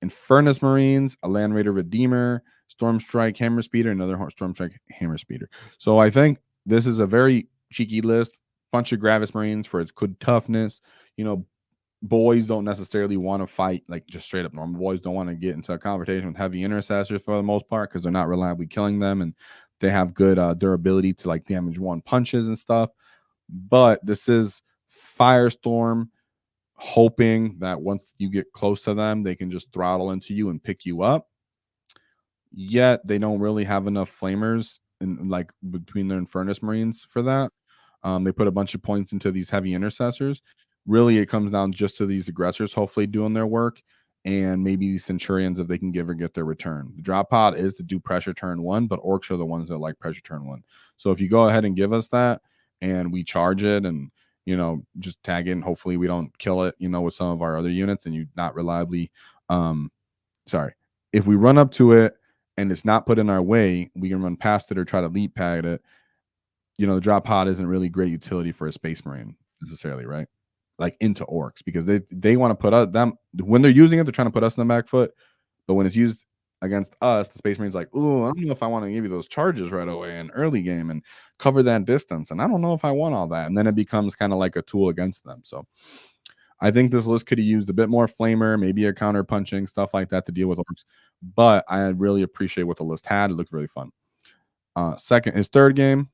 Infernus Marines, a Land Raider Redeemer, Storm Strike Hammer Speeder, another Storm Strike Hammer Speeder. So I think this is a very cheeky list. Bunch of Gravis Marines for its good toughness. You know, boys don't necessarily want to fight like just straight up normal boys. Don't want to get into a conversation with heavy intercessors for the most part because they're not reliably killing them, and they have good durability to like damage one punches and stuff. But this is Firestorm, hoping that once you get close to them, they can just throttle into you and pick you up. Yet they don't really have enough flamers in like between their Infernus Marines for that. They put a bunch of points into these heavy intercessors. Really, it comes down just to these aggressors hopefully doing their work, and maybe these Centurions if they can get their return. The drop pod is to do pressure turn 1, but orcs are the ones that like pressure turn 1. So if you go ahead and give us that, and we charge it, and you know just tag it, and hopefully we don't kill it, you know, with some of our other units, and you not reliably, if we run up to it and it's not put in our way, we can run past it or try to leap pad it. You know, the drop pod isn't really great utility for a Space Marine necessarily, right? Like into orcs, because they want to put them when they're using it, they're trying to put us in the back foot. But when it's used against us, the Space Marine's like, oh, I don't know if I want to give you those charges right away in early game and cover that distance. And I don't know if I want all that. And then it becomes kind of like a tool against them. So I think this list could have used a bit more flamer, maybe a counter punching, stuff like that to deal with orcs. But I really appreciate what the list had. It looks really fun. His third game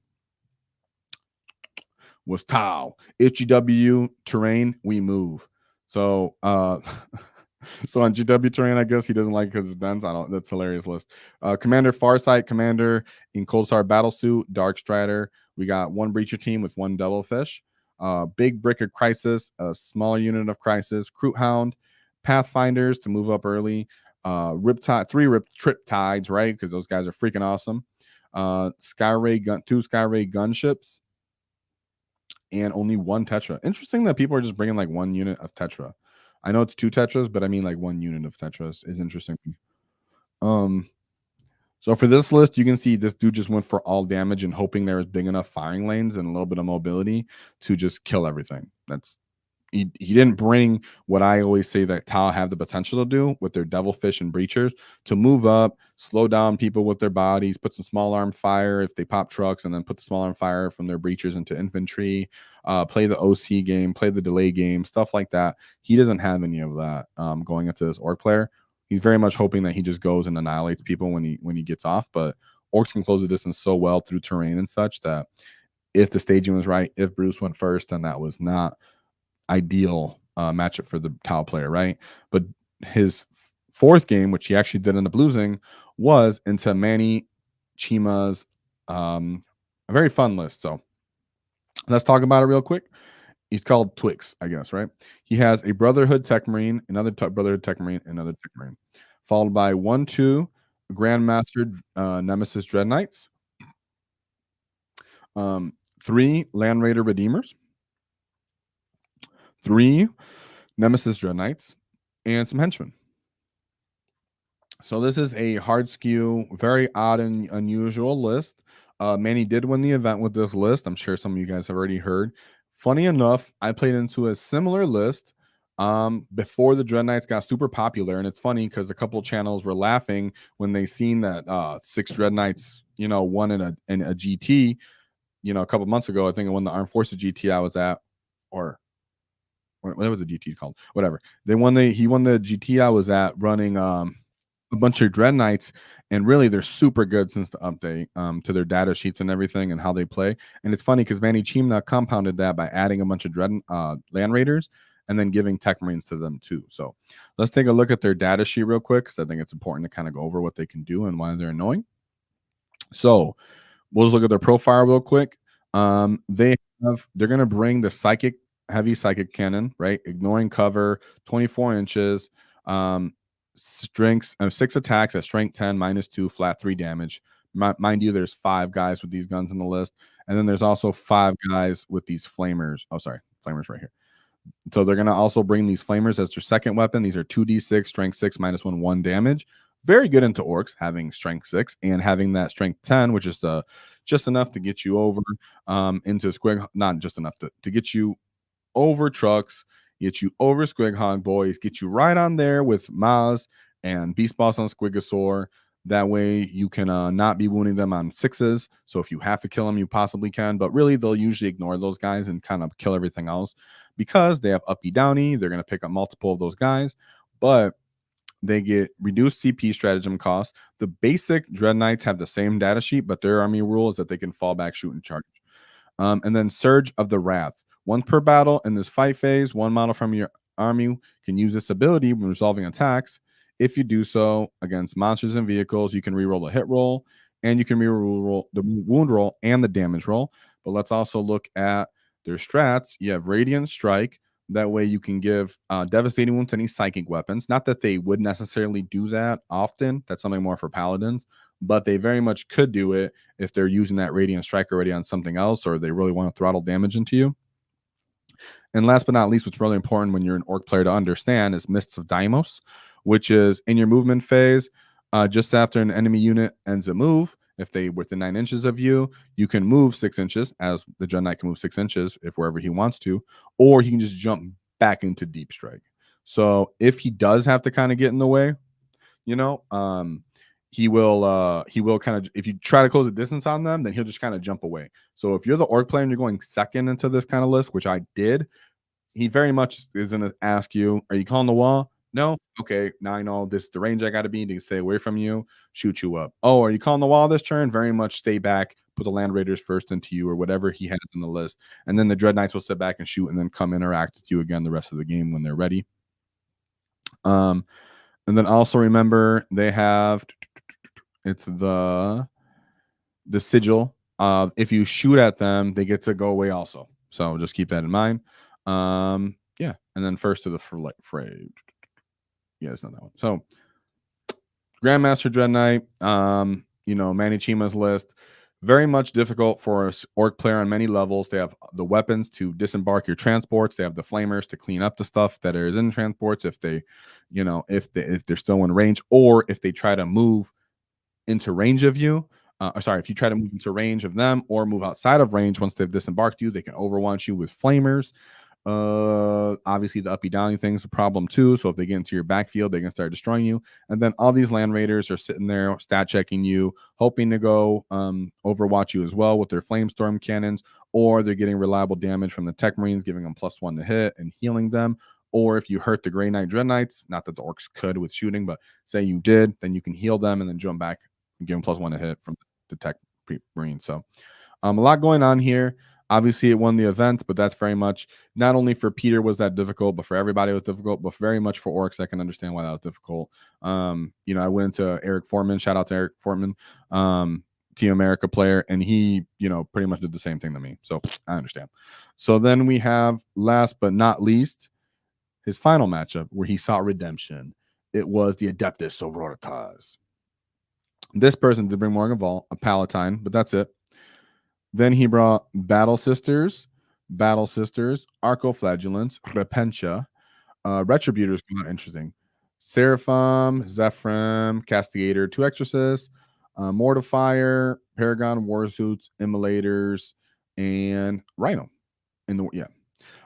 was Tau. HGW terrain, we move. So so on GW terrain, I guess he doesn't like because it's dense. That's a hilarious list. Commander Farsight, Commander in Cold Star Battlesuit, Dark Strider. We got one Breacher team with one Devilfish. Big Brick of Crisis, a small unit of Crisis, Kroot Hound, Pathfinders to move up early. Riptide, 3 Trip Tides, right? Because those guys are freaking awesome. Two Skyray gunships, and only one Tetra. Interesting that people are just bringing like one unit of Tetra. I know it's 2 Tetras, but I mean like one unit of Tetras is interesting. So for this list, you can see this dude just went for all damage and hoping there was big enough firing lanes and a little bit of mobility to just kill everything. He didn't bring what I always say that Tau have the potential to do with their Devilfish and Breachers, to move up, slow down people with their bodies, put some small arm fire if they pop trucks, and then put the small arm fire from their Breachers into infantry, play the OC game, play the delay game, stuff like that. He doesn't have any of that going into this Orc player. He's very much hoping that he just goes and annihilates people when he gets off, but Orcs can close the distance so well through terrain and such that if the staging was right, if Bruce went first, then that was not ideal matchup for the Tau player, right? But his fourth game, which he actually did end up losing, was into Manny Chima's a very fun list. So let's talk about it real quick. He's called Twix, I guess, right? He has a Brotherhood Tech Marine, another Brotherhood Tech Marine, another Tech Marine, followed by 1-2 Grandmaster Nemesis Dread Knights, 3 Land Raider Redeemers, 3 Nemesis Dread Knights, and some henchmen. So this is a hard skew, very odd and unusual list. Manny did win the event with this list. I'm sure some of you guys have already heard. Funny enough, I played into a similar list before the Dread Knights got super popular. And it's funny because a couple of channels were laughing when they seen that 6 Dread Knights, you know, won in a GT, you know, a couple months ago. I think I won the Armed Forces GT I was at, or what was the GT called? Whatever. He won the GT I was at running a bunch of Dread Knights, and really they're super good since the update to their data sheets and everything and how they play. And it's funny because Manny Chimna compounded that by adding a bunch of Land Raiders and then giving Tech Marines to them too. So let's take a look at their data sheet real quick, because I think it's important to kind of go over what they can do and why they're annoying. So we'll just look at their profile real quick. They're gonna bring the heavy psychic cannon, right? Ignoring cover, 24 inches, strength 6 attacks at strength 10, -2, flat 3 damage. Mind you, there's 5 guys with these guns on the list, and then there's also 5 guys with these flamers. Oh, sorry, flamers right here. So they're gonna also bring these flamers as their second weapon. These are 2d6, strength 6, -1, 1 damage. Very good into orcs, having strength 6 and having that strength 10, which is just enough to get you over into Squig. Not just enough to get you over trucks, get you over Squighog boys, get you right on there with Maz and Beast Boss on Squigosaur. That way you can not be wounding them on 6s. So if you have to kill them, you possibly can. But really, they'll usually ignore those guys and kind of kill everything else because they have uppy downy. They're going to pick up multiple of those guys. But they get reduced CP stratagem cost. The basic Dread Knights have the same data sheet, but their army rule is that they can fall back, shoot, and charge. And then Surge of the Wrath. Once per battle in this fight phase, one model from your army can use this ability when resolving attacks. If you do so against monsters and vehicles, you can reroll a hit roll, and you can reroll the wound roll and the damage roll. But let's also look at their strats. You have Radiant Strike. That way you can give devastating wounds to any psychic weapons. Not that they would necessarily do that often. That's something more for paladins. But they very much could do it if they're using that Radiant Strike already on something else, or they really want to throttle damage into you. And last but not least, what's really important when you're an orc player to understand is Mists of Deimos, which is in your movement phase, just after an enemy unit ends a move. If they within 9 inches of you, you can move 6 inches, as the Dread Knight can move 6 inches if wherever he wants to, or he can just jump back into Deep Strike. So if he does have to kind of get in the way, you know, he will kind of, if you try to close the distance on them, then he'll just kind of jump away. So if you're the orc player and you're going second into this kind of list, which I did, he very much is going to ask you, are you calling the wall? No? Okay, now I know this is the range I got to be to stay away from you, shoot you up. Oh, are you calling the wall this turn? Very much stay back, put the Land Raiders first into you or whatever he has on the list. And then the Dread Knights will sit back and shoot and then come interact with you again the rest of the game when they're ready. And then also remember they have, it's the sigil. If you shoot at them, they get to go away also. So just keep that in mind. Yeah, and then first to the fray. Yeah, it's not that one. So Grandmaster Dread Knight, Manny Chima's list. Very much difficult for an orc player on many levels. They have the weapons to disembark your transports. They have the flamers to clean up the stuff that is in transports if they, if they're still in range, or if they try to move into range of you. If you try to move into range of them or move outside of range once they've disembarked you, they can overwatch you with flamers. Obviously the uppy downy thing's a problem too. So if they get into your backfield, they can start destroying you. And then all these Land Raiders are sitting there stat checking you, hoping to go overwatch you as well with their flamestorm cannons, or they're getting reliable damage from the Tech Marines, giving them +1 to hit and healing them. Or if you hurt the Grey Knight Dread Knights, not that the orcs could with shooting, but say you did, then you can heal them and then jump back and give them +1 to hit from the Tech Marine. So a lot going on here. Obviously, it won the event, but that's very much not only for Peter was that difficult, but for everybody it was difficult, but very much for orcs. I can understand why that was difficult. I went to Eric Fortman. Shout out to Eric Fortman, Team America player, and he, pretty much did the same thing to me. So I understand. So then we have, last but not least, his final matchup where he sought redemption. It was the Adeptus Sororitas. This person did bring Morgan Vault, a Palatine, but that's it. Then he brought Battle Sisters, Arcoflagellants, Repentia, Retributors, not interesting. Seraphim, Zephyrim, Castigator, 2 Exorcists, Mortifier, Paragon, Warsuits, Immolators, and Rhino. The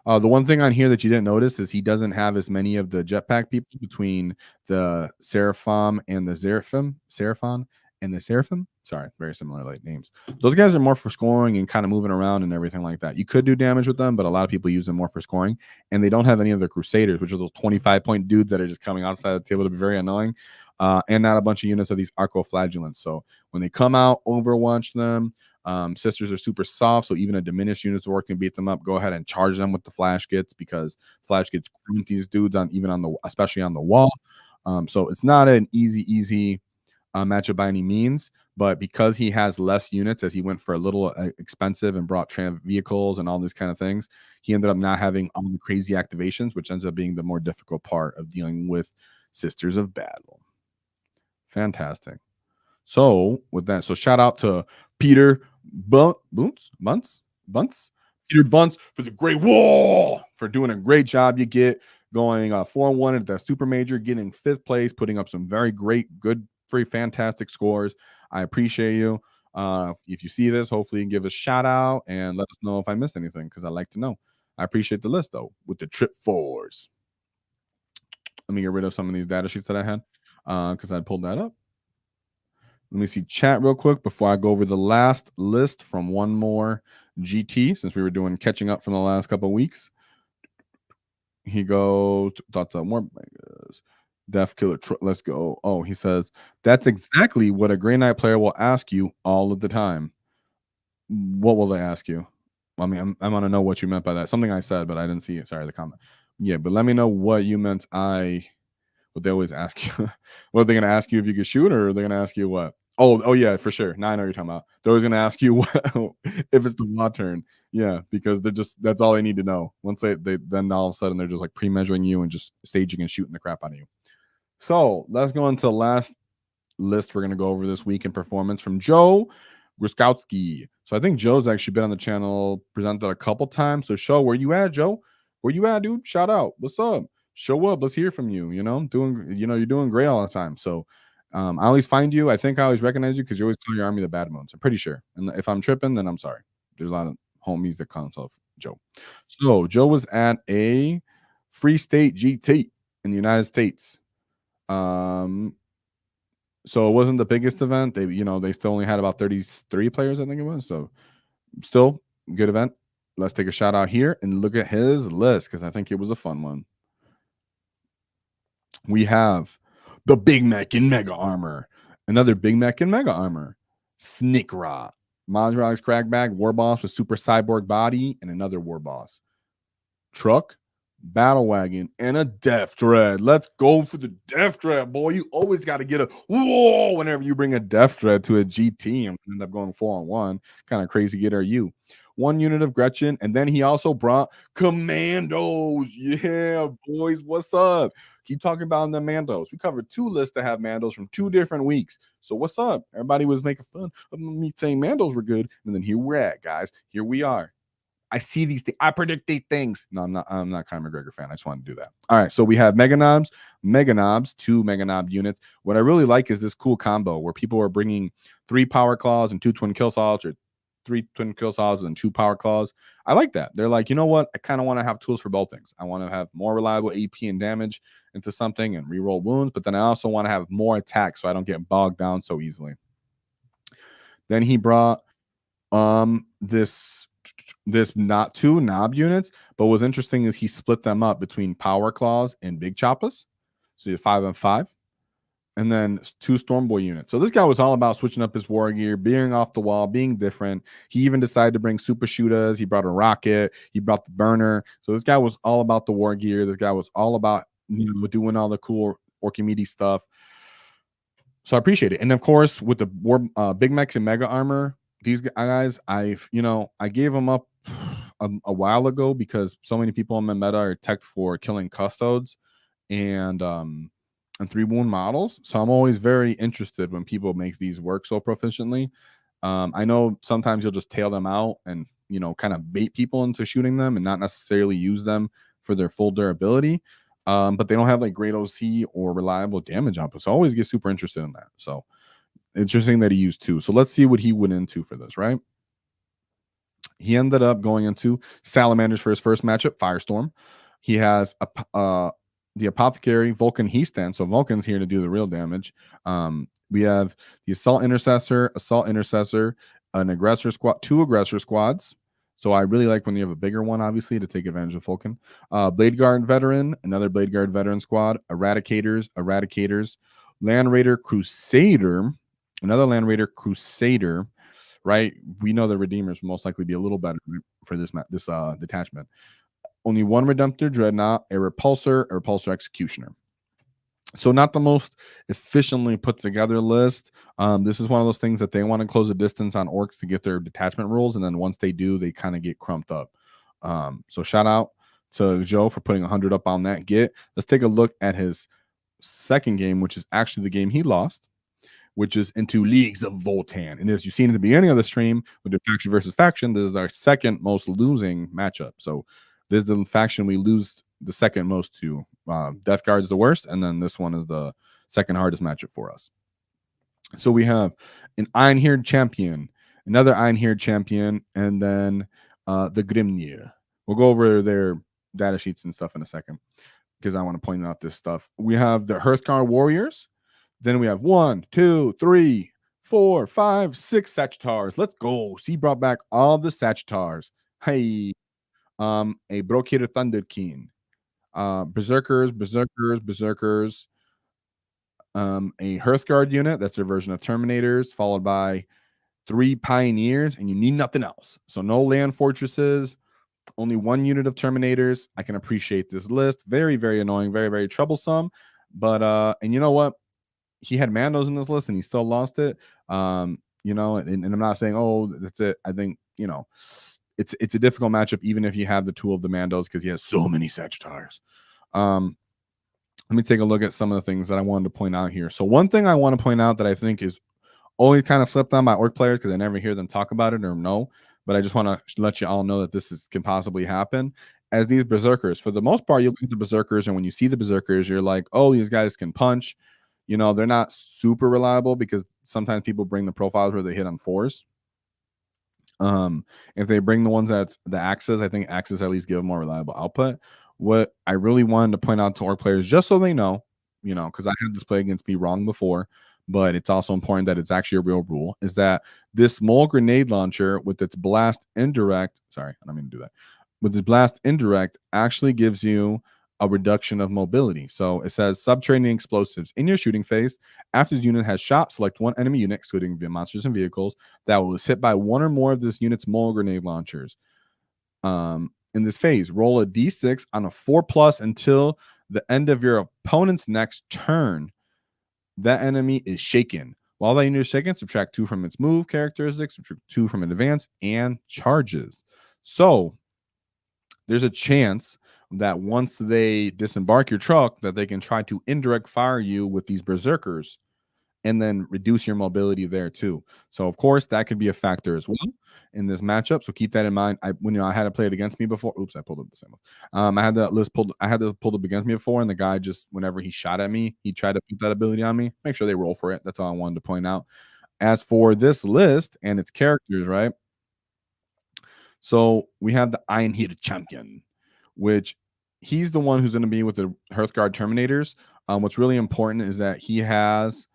one thing on here that you didn't notice is he doesn't have as many of the jetpack people between the Seraphim and the Seraphon and the Seraphim. Sorry, very similar like names. Those guys are more for scoring and kind of moving around and everything like that. You could do damage with them, but a lot of people use them more for scoring. And they don't have any of the Crusaders, which are those 25-point dudes that are just coming outside the table to be very annoying. And not a bunch of units of these Arcoflagellants. So when they come out, overwatch them. Sisters are super soft, so even a diminished unit's work can beat them up. Go ahead and charge them with the flash gets, because flash gets crump these dudes especially on the wall. So it's not an easy matchup by any means, but because he has less units, as he went for a little expensive and brought vehicles and all these kind of things, he ended up not having all the crazy activations, which ends up being the more difficult part of dealing with Sisters of Battle. Fantastic. So with that, so shout out to Peter Bunts, Peter Bunts for the Great WAAAGH, for doing a great job. You get going 4-1 at that super major, getting 5th place, putting up some very great, good, very fantastic scores. I appreciate you. If you see this, hopefully you can give a shout out and let us know if I missed anything, because I like to know. I appreciate the list though with the trip fours. Let me get rid of some of these data sheets that I had because I pulled that up. Let me see chat real quick before I go over the last list from one more GT, since we were doing catching up from the last couple of weeks. He goes, thoughts on more Def Killer. Let's go. Oh, he says, that's exactly what a Grey Knight player will ask you all of the time. What will they ask you? I mean, I want to know what you meant by that. Something I said, but I didn't see it. Sorry, the comment. Yeah, but let me know what you meant. What they always ask you. What are they going to ask you, if you could shoot, or are they going to ask you what? Oh yeah, for sure. Now I know what you're talking about. They're always going to ask you what, if it's the WAAAGH turn. Yeah, because that's all they need to know. Once they then all of a sudden they're just like pre-measuring you and just staging and shooting the crap out of you. So let's go into the last list we're going to go over this week in performance from Joe Gruskowski. So I think Joe's actually been on the channel, presented a couple times. So show, where you at, Joe? Where you at, dude? Shout out. What's up? Show up. Let's hear from you. You're doing great all the time. So I always find you. I think I always recognize you because you always tell your army the bad modes. I'm pretty sure. And if I'm tripping, then I'm sorry. There's a lot of homies that call themselves Joe. So Joe was at a Free State GT in the United States. So it wasn't the biggest event. They still only had about 33 players, I think it was. So still good event. Let's take a shout out here and look at his list, because I think it was a fun one. We have the Big Mech in Mega Armor, another Big Mech in Mega Armor, Snickra, Mazrog's Crackback, War Boss with Super Cyborg Body, and another War Boss. Truck, Battle Wagon, and a Death Dread. Let's go for the Death Dread, boy. You always got to get a whoa whenever you bring a Death Dread to a GT and end up going 4-on-1. Kind of crazy get are you. 1 unit of Gretchen, and then he also brought Kommandos. Yeah, boys, what's up? Keep talking about the Mandos. We covered 2 lists that have Mandos from 2 different weeks. So what's up? Everybody was making fun of me saying Mandos were good, and then here we're at, guys. Here we are. I see these things. I predict these things. No, I'm not Conor McGregor fan. I just wanted to do that. All right, so we have Mega Knobs, 2 Mega Knob units. What I really like is this cool combo where people are bringing 3 Power Claws and 2 Twin Kill Saws, or 3 Twin Kill Saws and 2 Power Claws. I like that. They're like, you know what? I kind of want to have tools for both things. I want to have more reliable AP and damage into something and reroll wounds, but then I also want to have more attack so I don't get bogged down so easily. Then he brought this not 2 knob units, but what's interesting is he split them up between Power Claws and Big Choppas. So you have 5 and 5. And then 2 Stormboy units. So this guy was all about switching up his war gear, being off the wall, being different. He even decided to bring super shooters. He brought a rocket. He brought the burner. So this guy was all about the war gear. This guy was all about doing all the cool Orky stuff. So I appreciate it. And of course, with the Big Mechs and Mega Armor, these guys, I gave them up a while ago because so many people in my meta are teched for killing custodes and 3-wound models. So I'm always very interested when people make these work so proficiently. I know sometimes you'll just tail them out and kind of bait people into shooting them and not necessarily use them for their full durability. But they don't have like great OC or reliable damage output. So I always get super interested in that. So interesting that he used 2. So let's see what he went into for this, right? He ended up going into Salamanders for his first matchup, Firestorm. He has the Apothecary, Vulcan Heastan. So Vulcan's here to do the real damage. We have the Assault Intercessor, an Aggressor Squad, 2 Aggressor Squads. So I really like when you have a bigger one, obviously, to take advantage of Vulcan. Blade Guard Veteran, another Blade Guard Veteran Squad. Eradicators. Land Raider Crusader, another Land Raider Crusader. Right? We know the Redeemers will most likely be a little better for this detachment. Only 1 Redemptor Dreadnought, a Repulsor Executioner. So not the most efficiently put together list. This is one of those things that they want to close a distance on orcs to get their detachment rules, and then once they do, they kind of get crumped up. So shout out to Joe for putting 100 up on that get. Let's take a look at his second game, which is actually the game he lost, which is into Leagues of Voltan. And as you've seen at the beginning of the stream with the faction versus faction, this is our second most losing matchup. So this is the faction we lose the second most to. Death Guard is the worst, and then this one is the second hardest matchup for us. So we have an Iron-Haired champion, another Iron-Haired champion, and then the Grimnir. We'll go over their data sheets and stuff in a second because I want to point out this stuff. We have the Hearthguard Warriors. Then we have 1, 2, 3, 4, 5, 6 Sagittars. Let's go. So he brought back all the Sagittars. Hey, a Brocade Thunder King. Berserkers. A Hearthguard unit, that's their version of Terminators, followed by 3 Pioneers, and you need nothing else. So no land fortresses, only 1 unit of Terminators. I can appreciate this list. Very, very annoying, very, very troublesome. But and you know what? He had Mandos in this list and he still lost it. You know, and I'm not saying, oh, that's it. I think, you know, it's a difficult matchup, even if you have the tool of the Mandos, because he has so many Sagittars. Let me take a look at some of the things that I wanted to point out here. So one thing I want to point out that I think is only kind of slipped on by orc players because I never hear them talk about it or know, but I just want to let you all know that this can possibly happen. As these berserkers, for the most part, you look at the berserkers, and when you see the berserkers, you're like, oh, these guys can punch. You know, they're not super reliable because sometimes people bring the profiles where they hit on 4s. If they bring the ones that's the axes, I think axes at least give a more reliable output. What I really wanted to point out to orc players, just so they know, you know, because I had this play against me wrong before, but it's also important that it's actually a real rule, is that this mole grenade launcher with its blast indirect, sorry, I don't mean to do that, with the blast indirect actually gives you a reduction of mobility. So it says subterranean explosives in your shooting phase. After this unit has shot, select 1 enemy unit, excluding monsters and vehicles, that was hit by 1 or more of this unit's mole grenade launchers. In this phase, roll a d6 on a 4+ until the end of your opponent's next turn. That enemy is shaken. While that unit is shaken, subtract 2 from its move characteristics, subtract 2 from an advance, and charges. So there's a chance that once they disembark your truck, that they can try to indirect fire you with these berserkers and then reduce your mobility there too. So of course that could be a factor as well in this matchup. So keep that in mind. I had to play it against me before. Oops, I pulled up the same one. I had that list pulled. I had this pulled up against me before, and the guy just whenever he shot at me, he tried to put that ability on me. Make sure they roll for it. That's all I wanted to point out. As for this list and its characters, right? So we have the Iron-Haired champion, which he's the one who's going to be with the Hearthguard Terminators. What's really important is that he has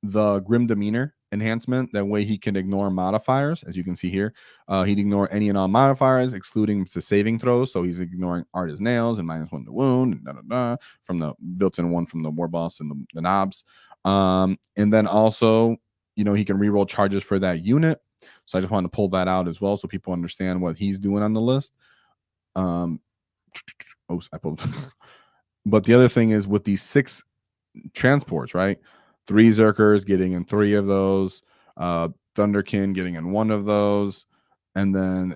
the Grim Demeanor enhancement. That way he can ignore modifiers, as you can see here. He'd ignore any and all modifiers, excluding the saving throws. So he's ignoring Art as Nails and -1 to wound, and from the built-in one from the War Boss and the knobs. And then also, you know, he can reroll charges for that unit. So I just wanted to pull that out as well so people understand what he's doing on the list. I pulled. But the other thing is with these 6 transports, right? 3 Zerkers getting in 3 of those, Thunderkin getting in 1 of those, and then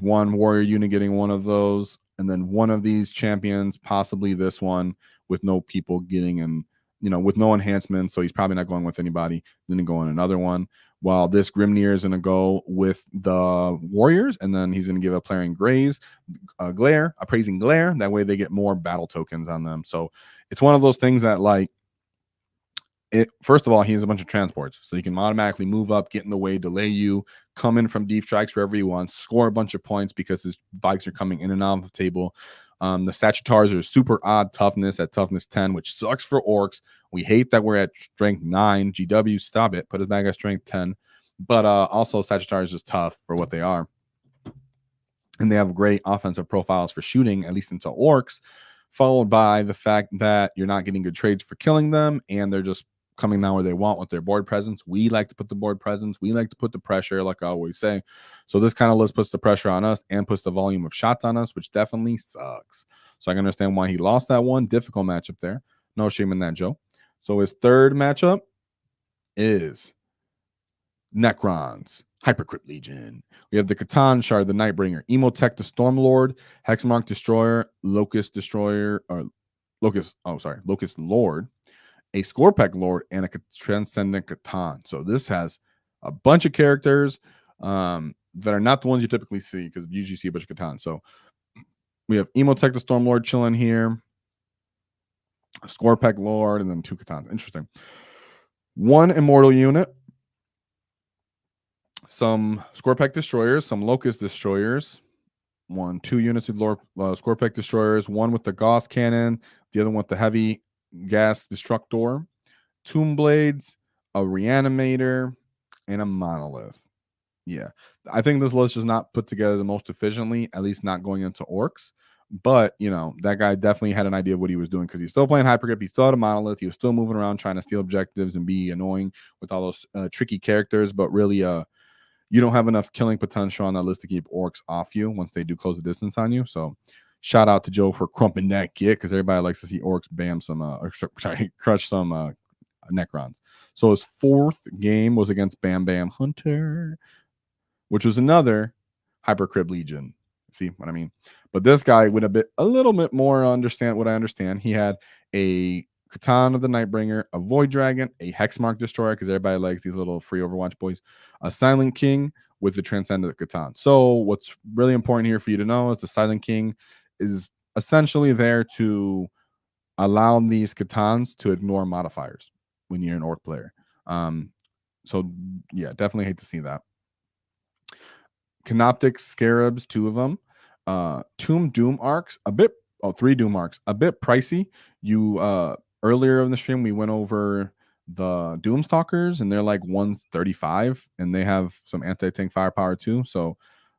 1 warrior unit getting 1 of those, and then 1 of these champions, possibly this one, with no people getting in, you know, with no enhancements. So he's probably not going with anybody. Then go on another one. While this Grimnir is going to go with the warriors, and then he's going to give a player in Graze glare, appraising glare. That way they get more battle tokens on them. So it's one of those things that, like, first of all, he has a bunch of transports, so he can automatically move up, get in the way, delay you, come in from deep strikes wherever he wants, score a bunch of points because his bikes are coming in and out of the table. The Sagittars are super odd toughness at toughness 10, which sucks for orcs. We hate that we're at strength 9. GW, stop it. Put us back at strength 10. But also Sagittars is just tough for what they are. And they have great offensive profiles for shooting, at least into orcs, followed by the fact that you're not getting good trades for killing them, and they're just coming down where they want with their board presence. We like to put the board presence. We like to put the pressure, like I always say. So this kind of list puts the pressure on us and puts the volume of shots on us, which definitely sucks. So I can understand why he lost that one. Difficult matchup there. No shame in that, Joe. So his third matchup is Necrons, Hypercrypt Legion. We have the Catan Shard, the Nightbringer, Emotech, the Stormlord, Hexmark Destroyer, Locust Destroyer, or Locust Lord, a Scorpec Lord, and a Transcendent Catan. So this has a bunch of characters that are not the ones you typically see, because you usually see a bunch of Catan. So we have Emotech, the Stormlord, chilling here, a Scorpec Lord, and then 2 Catans. Interesting. 1 Immortal unit, some Scorpec Destroyers, some Locust Destroyers, 2 units of Scorpec Destroyers, 1 with the Gauss Cannon, the other one with the Heavy Gas Destructor, Tomb Blades, a Reanimator, and a Monolith. Yeah, I think this list is not put together the most efficiently, at least not going into Orks. But, you know, that guy definitely had an idea of what he was doing, because he's still playing Hypergrip. He still had a Monolith. He was still moving around trying to steal objectives and be annoying with all those tricky characters. But really, you don't have enough killing potential on that list to keep Orks off you once they do close the distance on you. So shout out to Joe for crumping that git, because everybody likes to see Orks bam some, crush some Necrons. So his 4th game was against Bam Bam Hunter, which was another Hypercrypt Legion. See what I mean? But this guy went a little bit more understand what I understand. He had a Catan of the Nightbringer, a Void Dragon, a Hexmark Destroyer, because everybody likes these little free Overwatch boys, a Silent King with the Transcendent Catan. So what's really important here for you to know is the Silent King is essentially there to allow these Catans to ignore modifiers when you're an Ork player. So yeah, definitely hate to see that. Canoptic Scarabs, 2 of them. Tomb Doom Arcs, 3 Doom Arcs, a bit pricey. You earlier in the stream we went over the Doomstalkers, and they're like 135, and they have some anti-tank firepower too. So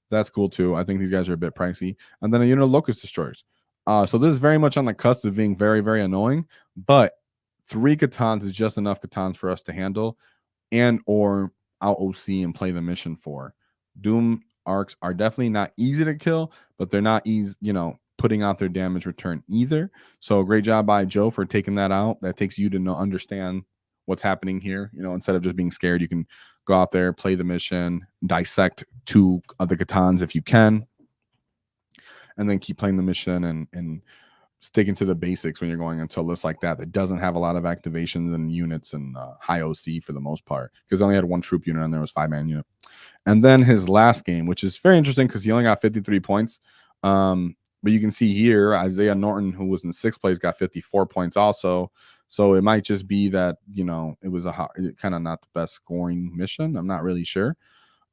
that's cool too. I think these guys are a bit pricey. And then a unit of Locust Destroyers. So this is very much on the cusp of being very, very annoying, but 3 Catans is just enough Catans for us to handle and or out OC and play the mission for. Doom Arcs are definitely not easy to kill, but they're not easy, putting out their damage return either. So great job by Joe for taking that out. That takes you to understand what's happening here. Instead of just being scared, you can go out there, play the mission, dissect 2 of the Catans if you can, and then keep playing the mission and sticking to the basics when you're going into a list like that doesn't have a lot of activations and units and high OC for the most part, because I only had 1 troop unit and there was 5-man unit. And then his last game, which is very interesting because he only got 53 points. But you can see here, Isaiah Norton, who was in 6th place, got 54 points also. So it might just be that, it was kind of not the best scoring mission. I'm not really sure.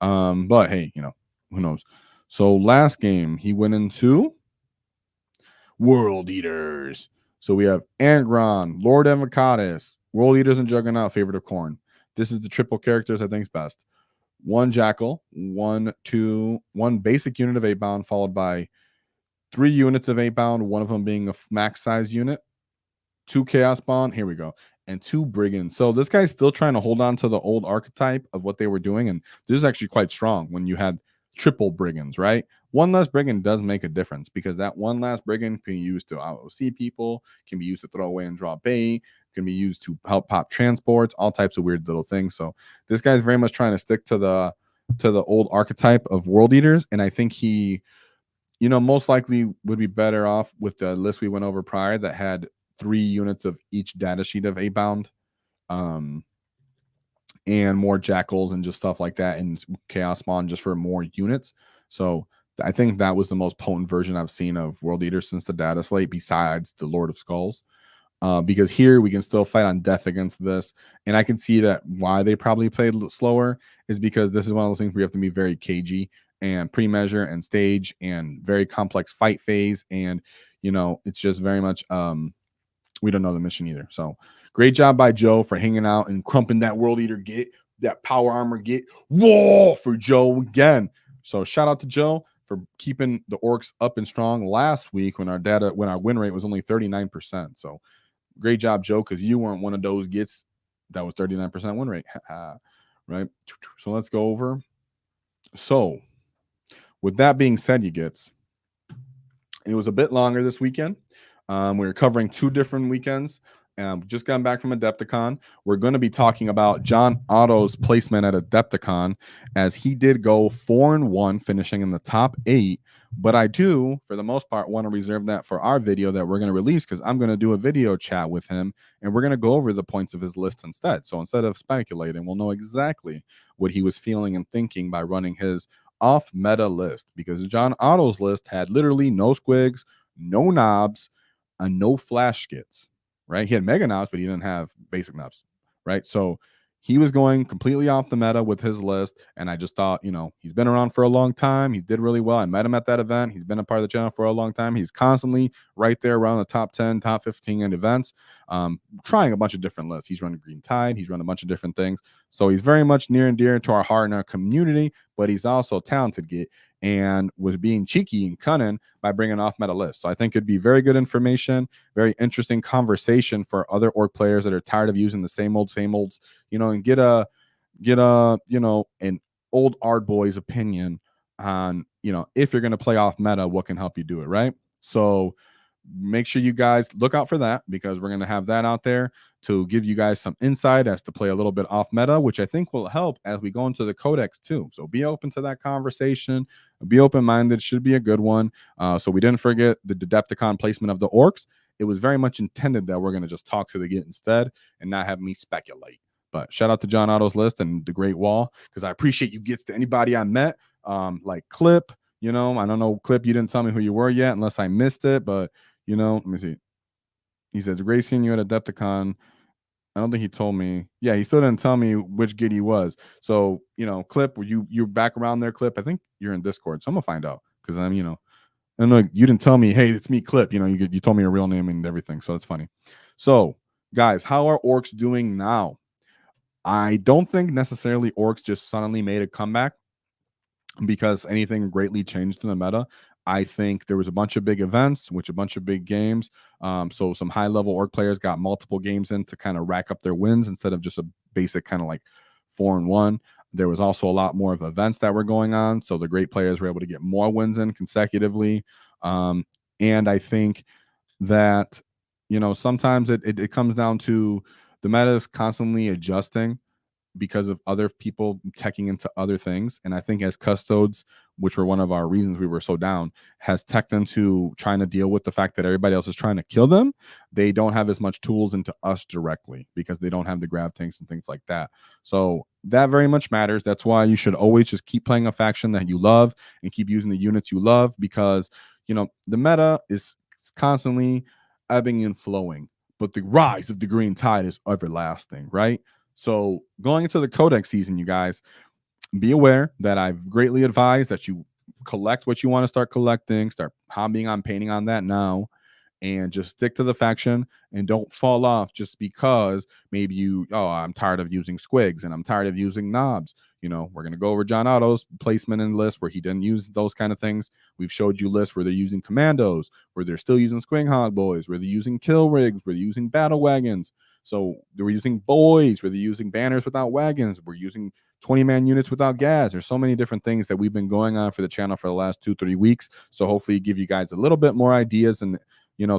But hey, who knows? So last game, he went into World Eaters. So we have Angron, Lord Avocatus, World Eaters, and Juggernaut, favorite of Corn. This is the triple characters I think is best. 1 Jackal, 1 basic unit of 8-bound, followed by 3 units of 8-bound, one of them being a max size unit, 2 Chaos Bond, here we go, and 2 Brigands. So this guy's still trying to hold on to the old archetype of what they were doing, and this is actually quite strong when you had triple Brigands, right? 1 less Brigand does make a difference, because that 1 last Brigand can be used to OC people, can be used to throw away and draw bait, can be used to help pop transports, all types of weird little things. So this guy's very much trying to stick to the old archetype of World Eaters, and I think he, most likely would be better off with the list we went over prior that had 3 units of each data sheet of 8-bound, and more Jackals and just stuff like that, and Chaos Spawn just for more units. So I think that was the most potent version I've seen of World Eater since the data slate, besides the Lord of Skulls. Because here we can still fight on death against this, and I can see that why they probably played slower is because this is one of those things where you have to be very cagey and pre-measure and stage and very complex fight phase, and it's just very much we don't know the mission either. So great job by Joe for hanging out and crumping that World Eater git, that power armor git. Whoa, for Joe again. So shout out to Joe for keeping the Orks up and strong last week when our win rate was only 39%. So great job, Joe, because you weren't one of those gits that was 39% win rate. Right? So let's go over. So with that being said, you gits, it was a bit longer this weekend. We were covering 2 different weekends. Just got back from Adepticon. We're going to be talking about John Otto's placement at Adepticon, as he did go 4-1, finishing in the top 8. But I do, for the most part, want to reserve that for our video that we're going to release, because I'm going to do a video chat with him, and we're going to go over the points of his list instead. So instead of speculating, we'll know exactly what he was feeling and thinking by running his off-meta list, because John Otto's list had literally no squigs, no knobs, and no flash skits. Right? He had mega knobs, but he didn't have basic knobs. Right? So he was going completely off the meta with his list. And I just thought, he's been around for a long time. He did really well. I met him at that event. He's been a part of the channel for a long time. He's constantly right there around the top 10, top 15 in events, trying a bunch of different lists. He's running Green Tide. He's run a bunch of different things. So he's very much near and dear to our heart and our community, but he's also a talented git, and was being cheeky and cunning by bringing off meta lists. So I think it'd be very good information, very interesting conversation for other orc players that are tired of using the same olds, and get a an old art boy's opinion on, if you're going to play off meta, what can help you do it, right? So make sure you guys look out for that, because we're going to have that out there to give you guys some insight as to play a little bit off meta, which I think will help as we go into the codex too. So be open to that conversation, be open-minded. Should be a good one. So we didn't forget the Adepticon placement of the orcs. It was very much intended that we're going to just talk to the git instead and not have me speculate. But shout out to John Otto's list and the Great WAAAGH, because I appreciate you gets to anybody I met, like Clip. I don't know, Clip, you didn't tell me who you were yet, unless I missed it, but let me see. He says, great seeing you at Adepticon. I don't think he told me. Yeah, he still didn't tell me which gid he was. So, Clip, were you're back around there, Clip? I think you're in Discord, so I'm gonna find out, because I'm, I know you didn't tell me, hey, it's me, Clip. You told me your real name and everything, so it's funny. So, guys, how are orcs doing now? I don't think necessarily orcs just suddenly made a comeback because anything greatly changed in the meta. I think there was a bunch of big events, a bunch of big games. So some high-level orc players got multiple games in to kind of rack up their wins instead of just a basic kind of like 4-1. There was also a lot more of events that were going on, so the great players were able to get more wins in consecutively. And I think that, sometimes it comes down to the meta is constantly adjusting because of other people teching into other things. And I think as custodes, which were one of our reasons we were so down, has teched into trying to deal with the fact that everybody else is trying to kill them. They don't have as much tools into us directly because they don't have the grav tanks and things like that. So that very much matters. That's why you should always just keep playing a faction that you love and keep using the units you love, because, the meta is constantly ebbing and flowing, but the rise of the green tide is everlasting, right? So going into the codex season, you guys, be aware that I've greatly advised that you collect what you want to start collecting, start hobbying on painting on that now, and just stick to the faction and don't fall off just because maybe I'm tired of using squigs and I'm tired of using knobs. We're going to go over John Otto's placement in list where he didn't use those kind of things. We've showed you lists where they're using Kommandos, where they're still using Squighog boys, where they're using kill rigs, where they're using battle wagons. So they were using boyz, where they're using banners without wagons. We're using 20-man units without gas. There's so many different things that we've been going on for the channel for the last 2-3 weeks. So hopefully give you guys a little bit more ideas and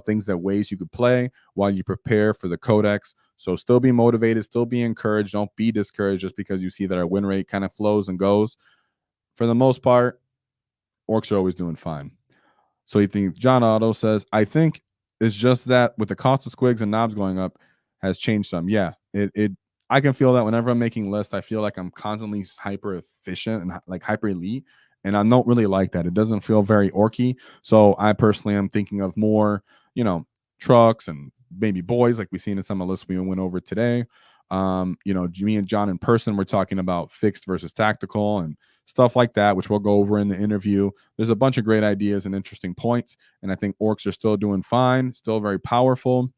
things that ways you could play while you prepare for the codex. So still be motivated, still be encouraged. Don't be discouraged just because you see that our win rate kind of flows and goes. For the most part, orcs are always doing fine. So you think John Otto says, I think it's just that with the cost of squigs and knobs going up has changed some. Yeah, I can feel that whenever I'm making lists, I feel like I'm constantly hyper efficient and like hyper elite. And I don't really like that. It doesn't feel very orky. So I personally am thinking of more, trucks and maybe boyz, like we've seen in some of the lists we went over today. Me and John in person, we're talking about fixed versus tactical and stuff like that, which we'll go over in the interview. There's a bunch of great ideas and interesting points. And I think orcs are still doing fine, still very powerful.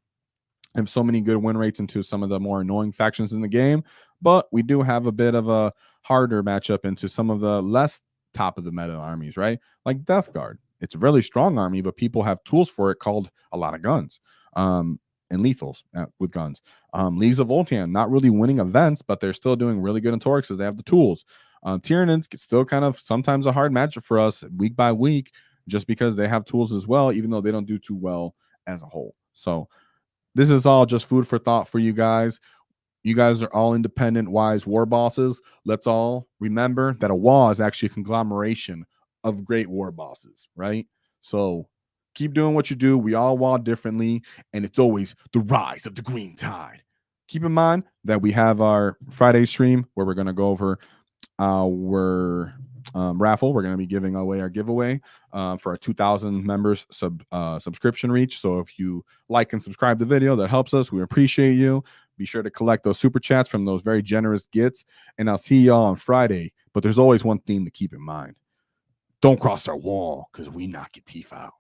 Have so many good win rates into some of the more annoying factions in the game. But we do have a bit of a harder matchup into some of the less top of the meta armies, right? Like Death Guard. It's a really strong army, but people have tools for it called a lot of guns and lethals with guns. Leagues of Voltan, not really winning events, but they're still doing really good in Torx because they have the tools. Tyranids still kind of sometimes a hard matchup for us week by week just because they have tools as well, even though they don't do too well as a whole. So this is all just food for thought for you guys. You guys are all independent, wise war bosses. Let's all remember that a WAAAGH is actually a conglomeration of great war bosses, right? So keep doing what you do. We all WAAAGH differently, and it's always the rise of the green tide. Keep in mind that we have our Friday stream where we're going to go over our raffle. We're going to be giving away our giveaway for our 2,000 members subscription reach. So if you like and subscribe the video, that helps us. We appreciate you. Be sure to collect those super chats from those very generous gifts. And I'll see y'all on Friday. But there's always one thing to keep in mind. Don't cross our wall because we knock your teeth out.